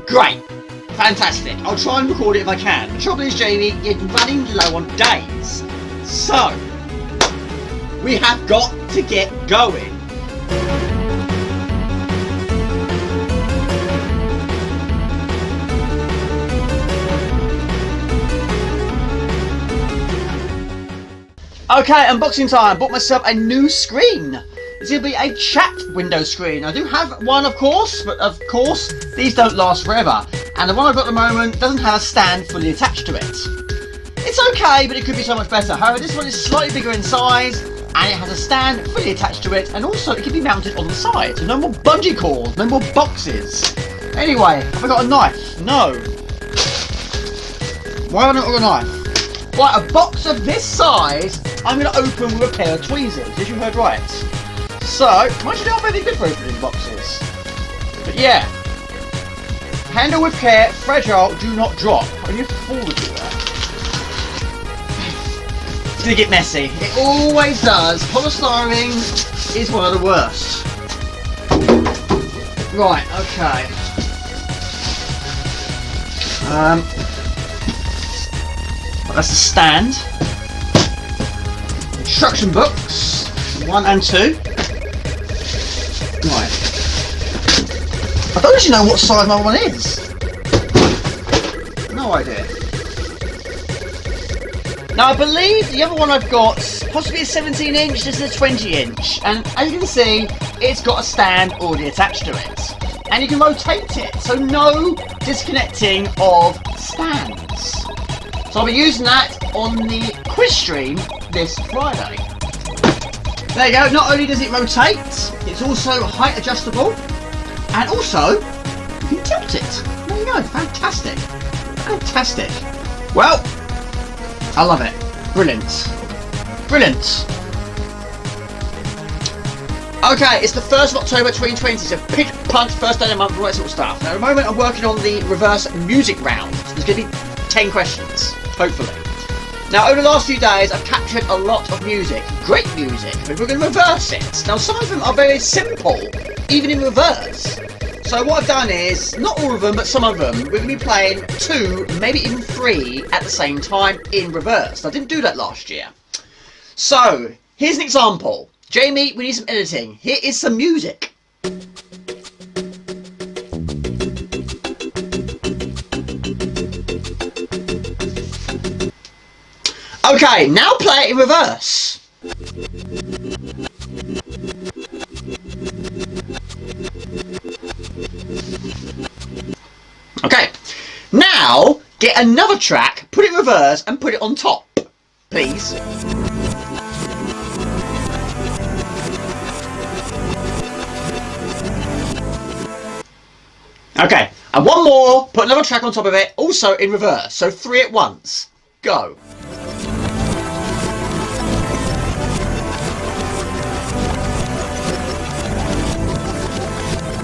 Speaker 1: great. Fantastic. I'll try and record it if I can. The trouble is, Jamie, you're running low on days. So, we have got to get going. Okay, unboxing time. Bought myself a new screen. It's going to be a chat window screen. I do have one, of course, but of course, these don't last forever. And the one I've got at the moment doesn't have a stand fully attached to it. It's okay, but it could be so much better. However, this one is slightly bigger in size, and it has a stand fully attached to it, and also it can be mounted on the side. So no more bungee cords, no more boxes. Anyway, have I got a knife? No. Why have I not got a knife? Right, a box of this size, I'm going to open with a pair of tweezers, as you heard right. So, I'm actually not very good for opening boxes. But yeah. Handle with care, fragile, do not drop. I need to forward do that. It's gonna get messy. It always does. Polystyrene is one of the worst. Right, okay. That's the stand. Instruction books 1 and 2. Right. I don't actually know what size my one is. No idea. Now I believe the other one I've got possibly a 17 inch, this is a 20 inch. And as you can see, it's got a stand already attached to it. And you can rotate it, so no disconnecting of stands. So I'll be using that on the quiz stream this Friday. There you go, not only does it rotate, it's also height adjustable, and also you can tilt it. There you go, fantastic. Fantastic. Well, I love it. Brilliant. Brilliant. Okay, it's the 1st of October 2020, so pitch punch, first day of the month, all that sort of stuff. Now at the moment I'm working on the reverse music round, so there's going to be 10 questions, hopefully. Now over the last few days I've captured a lot of music, great music, but we're going to reverse it. Now some of them are very simple, even in reverse. So what I've done is, not all of them, but some of them, we're going to be playing 2, maybe even 3 at the same time in reverse. I didn't do that last year. So, here's an example. Jamie, we need some editing. Here is some music. Okay, now play it in reverse. Okay, now get another track, put it in reverse and put it on top, please. Okay, and one more, put another track on top of it, also in reverse, so 3 at once. Go.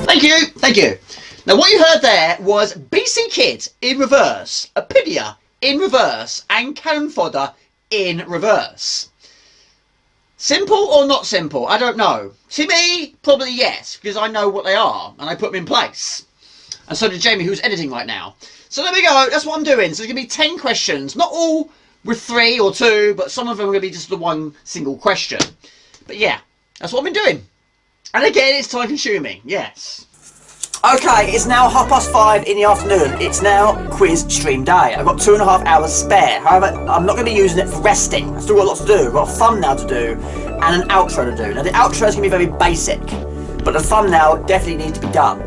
Speaker 1: Thank you, thank you. Now what you heard there was BC Kid in reverse, Apidia in reverse, and Cannon Fodder in reverse. Simple or not simple? I don't know. To me, probably yes, because I know what they are, and I put them in place. And so did Jamie, who's editing right now. So there we go, that's what I'm doing. So there's going to be 10 questions, not all with 3 or 2, but some of them are going to be just the one single question. But yeah, that's what I've been doing. And again, it's time consuming, yes. Okay, it's now 5:30 in the afternoon. It's now quiz stream day. I've got 2.5 hours spare. However, I'm not going to be using it for resting. I've still got lots to do. I've got a thumbnail to do and an outro to do. Now the outro is going to be very basic, but the thumbnail definitely needs to be done.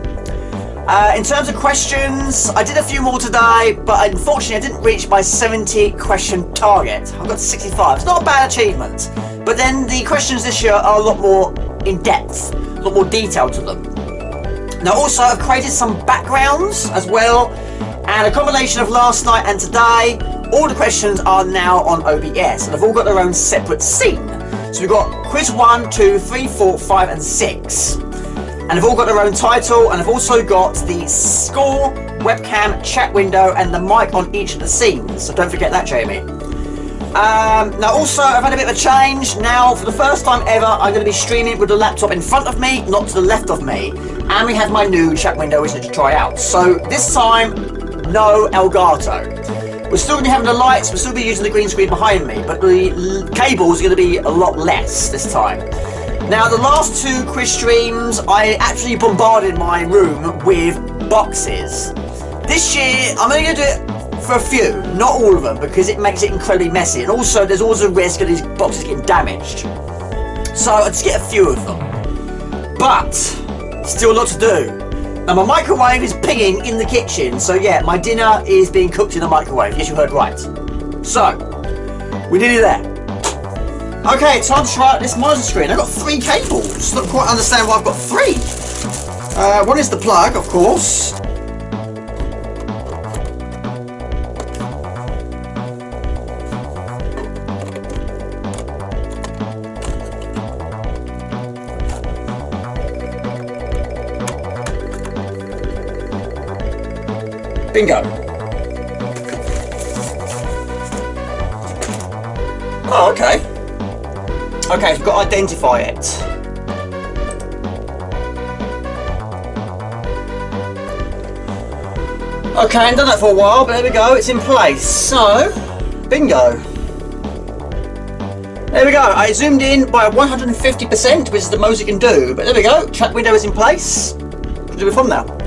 Speaker 1: In terms of questions, I did a few more today, but unfortunately I didn't reach my 70 question target. I've got 65. It's not a bad achievement, but then the questions this year are a lot more in depth, a lot more detail to them. Now also I've created some backgrounds as well, and a combination of last night and today. All the questions are now on OBS and they've all got their own separate scene. So we've got quiz 1, 2, 3, 4, 5 and 6. And they've all got their own title, and I've also got the score, webcam, chat window and the mic on each of the scenes. So don't forget that, Jamie. Now also I've had a bit of a change. Now for the first time ever I'm going to be streaming with the laptop in front of me, not to the left of me. And we have my new chat window which I need to try out. So this time, no Elgato. We're still going to be having the lights, we'll still be using the green screen behind me, but the cables are going to be a lot less this time. Now the last 2 quiz streams I actually bombarded my room with boxes. This year I'm only going to do it for a few, not all of them, because it makes it incredibly messy, and also there's always a risk of these boxes getting damaged. So I'll just get a few of them. But still a lot to do. Now my microwave is pinging in the kitchen, so yeah, my dinner is being cooked in the microwave. Yes, you heard right. So, we're nearly there. Okay, time to try out this monitor screen. I've got 3 cables. Don't quite understand why I've got 3. One is the plug, of course.
Speaker 3: Bingo. Oh, okay. Okay, we've got to identify it. Okay, I haven't done that for a while, but there we go, it's in place. So, bingo. There we go, I zoomed in by 150%, which is the most it can do. But there we go, chat window is in place. We'll do a thumbnail.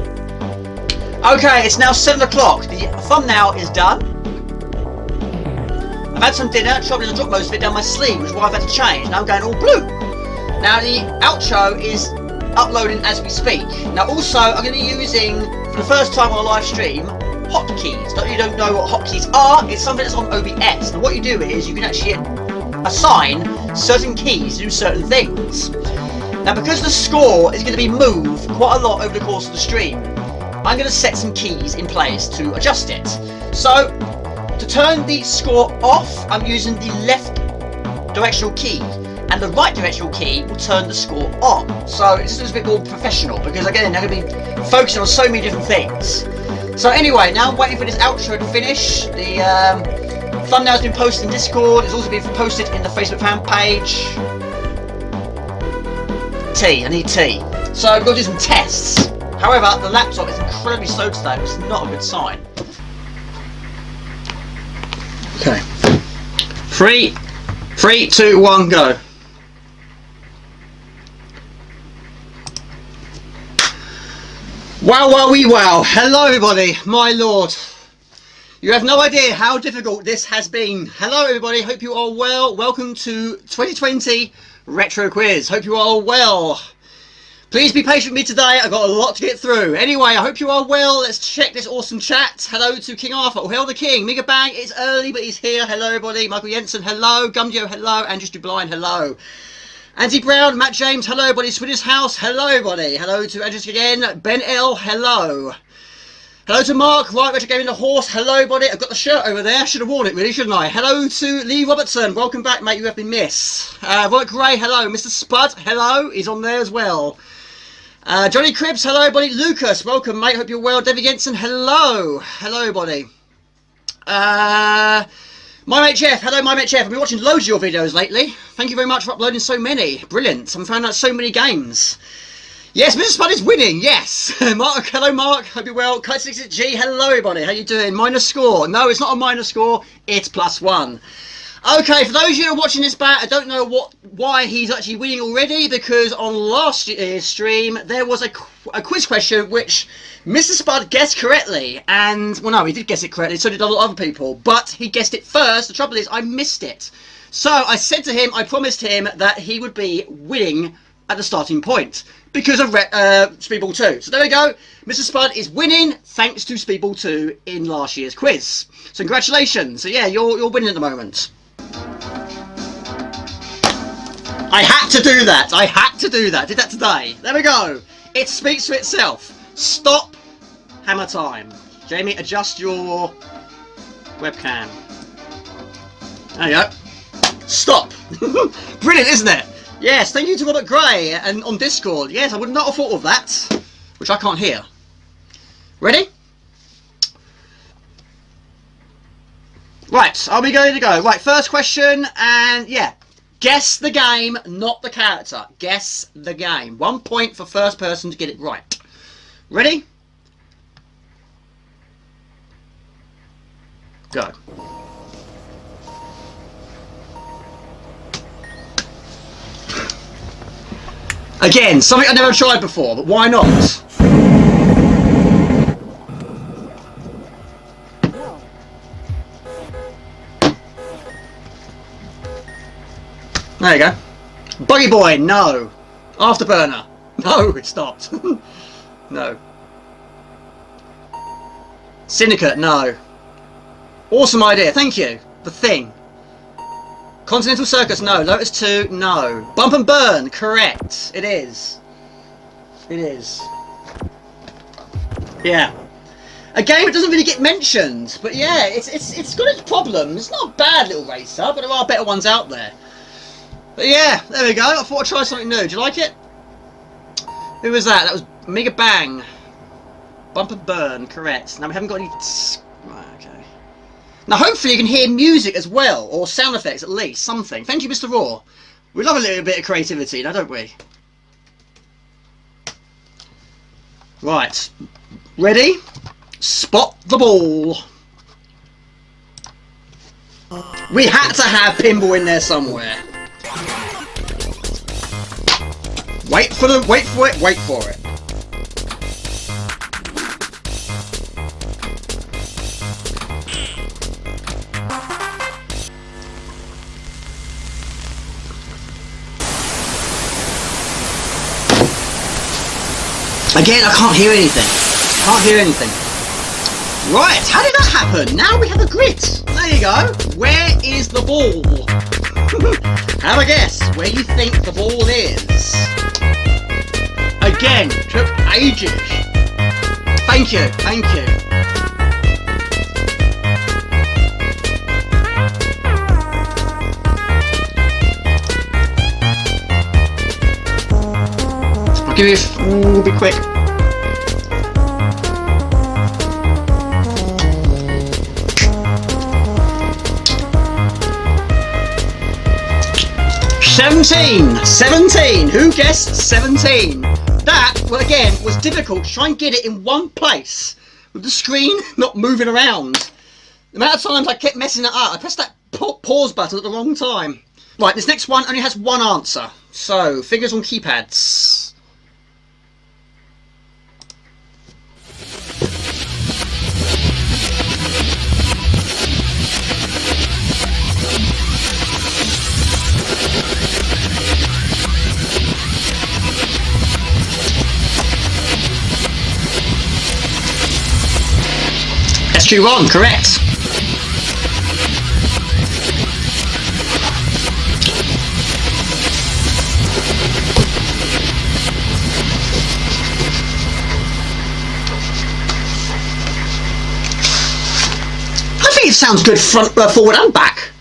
Speaker 1: Okay, it's now 7 o'clock. The thumbnail is done. I've had some dinner, trouble to drop most of it down my sleeve, which is why I've had to change. Now I'm going all blue. Now the outro is uploading as we speak. Now also, I'm going to be using, for the first time on a live stream, hotkeys. If you don't know what hotkeys are, it's something that's on OBS. And what you do is, you can actually assign certain keys to do certain things. Now because the score is going to be moved quite a lot over the course of the stream, I'm going to set some keys in place to adjust it. So, to turn the score off, I'm using the left directional key, and the right directional key will turn the score on. So this is a bit more professional, because again, I'm going to be focusing on so many different things. So anyway, now I'm waiting for this outro to finish. The thumbnail's been posted in Discord, it's also been posted in the Facebook fan page. I need tea. So I've got to do some tests. However, the laptop is incredibly slow today, which is not a good sign. Okay. 3, 2, 1, go. Wow, wow, wee, wow. Hello, everybody. My lord. You have no idea how difficult this has been. Hello, everybody. Hope you are well. Welcome to 2020 Retro Quiz. Hope you are all well. Please be patient with me today, I've got a lot to get through. Anyway, I hope you are well. Let's check this awesome chat. Hello to King Arthur. Oh, hail the king. Mega Bang, it's early, but he's here. Hello, everybody. Michael Jensen, hello. Gumdio, hello. Andrew Dublind, hello. Andy Brown, Matt James, hello, everybody. Swedish House, hello, everybody. Hello to Andrew again. Ben L, hello. Hello to Mark, right, Retro Gaming the Horse, hello, everybody. I've got the shirt over there. Should have worn it, really, shouldn't I? Hello to Lee Robertson. Welcome back, mate. You have been missed. Robert Gray, hello. Mr. Spud, hello. He's on there as well. Johnny Cribs, hello everybody. Lucas, welcome mate, hope you're well. David Jensen, hello. Hello everybody. My mate Jeff, hello my mate Jeff. I've been watching loads of your videos lately. Thank you very much for uploading so many. Brilliant. I'm finding out so many games. Yes, Mr. Spud is winning, yes. Mark, hello Mark, hope you're well. Kite66G, hello everybody. How you doing? Minus score. No, it's not a minus score, it's +1. Okay, for those of you who are watching this back, I don't know why he's actually winning already, because on last year's stream there was a quiz question which Mr. Spud guessed correctly, and, well no, he did guess it correctly, so did a lot of other people, but he guessed it first. The trouble is, I missed it. So I said to him, I promised him that he would be winning at the starting point, because of Speedball 2. So there we go, Mr. Spud is winning thanks to Speedball 2 in last year's quiz. So congratulations. So yeah, you're winning at the moment. I had to do that. I had to do that. Did that today. There we go. It speaks for itself. Stop. Hammer time. Jamie, adjust your webcam. There you go. Stop. Brilliant, isn't it? Yes, thank you to Robert Gray and on Discord. Yes, I would not have thought of that, which I can't hear. Ready? Right, are we going to go? Right, first question, and yeah. Guess the game, not the character. Guess the game. 1 point for first person to get it right. Ready? Go. Again, something I've never tried before, but why not? There you go. Buggy Boy, no. Afterburner, no, it stopped. No. Syndicate, no. Awesome idea, thank you. The Thing. Continental Circus, no. Lotus 2, no. Bump and Burn, correct. It is. It is. Yeah. A game that doesn't really get mentioned, but yeah, it's got its problems. It's not a bad little racer, but there are better ones out there. But yeah, there we go. I thought I'd try something new. Do you like it? Who was that? That was Mega Bang. Bumper burn, correct. Now we haven't got any... Right, okay. Now hopefully you can hear music as well, or sound effects at least, something. Thank you, Mr. Raw. We love a little bit of creativity, now don't we? Right. Ready? Spot the ball. We had to have pinball in there somewhere. Wait for it, wait for it. Again, I can't hear anything. Right, how did that happen? Now we have a grid. There you go. Where is the ball? Have a guess where you think the ball is. Again, took ages. Thank you. I'll give you we'll be quick. $17. Who guessed 17? That, well, again, was difficult to try and get it in one place with the screen not moving around. The amount of times I kept messing it up, I pressed that pause button at the wrong time. Right, this next one only has one answer. So, fingers on keypads. SG1, correct. I think it sounds good front, forward and back.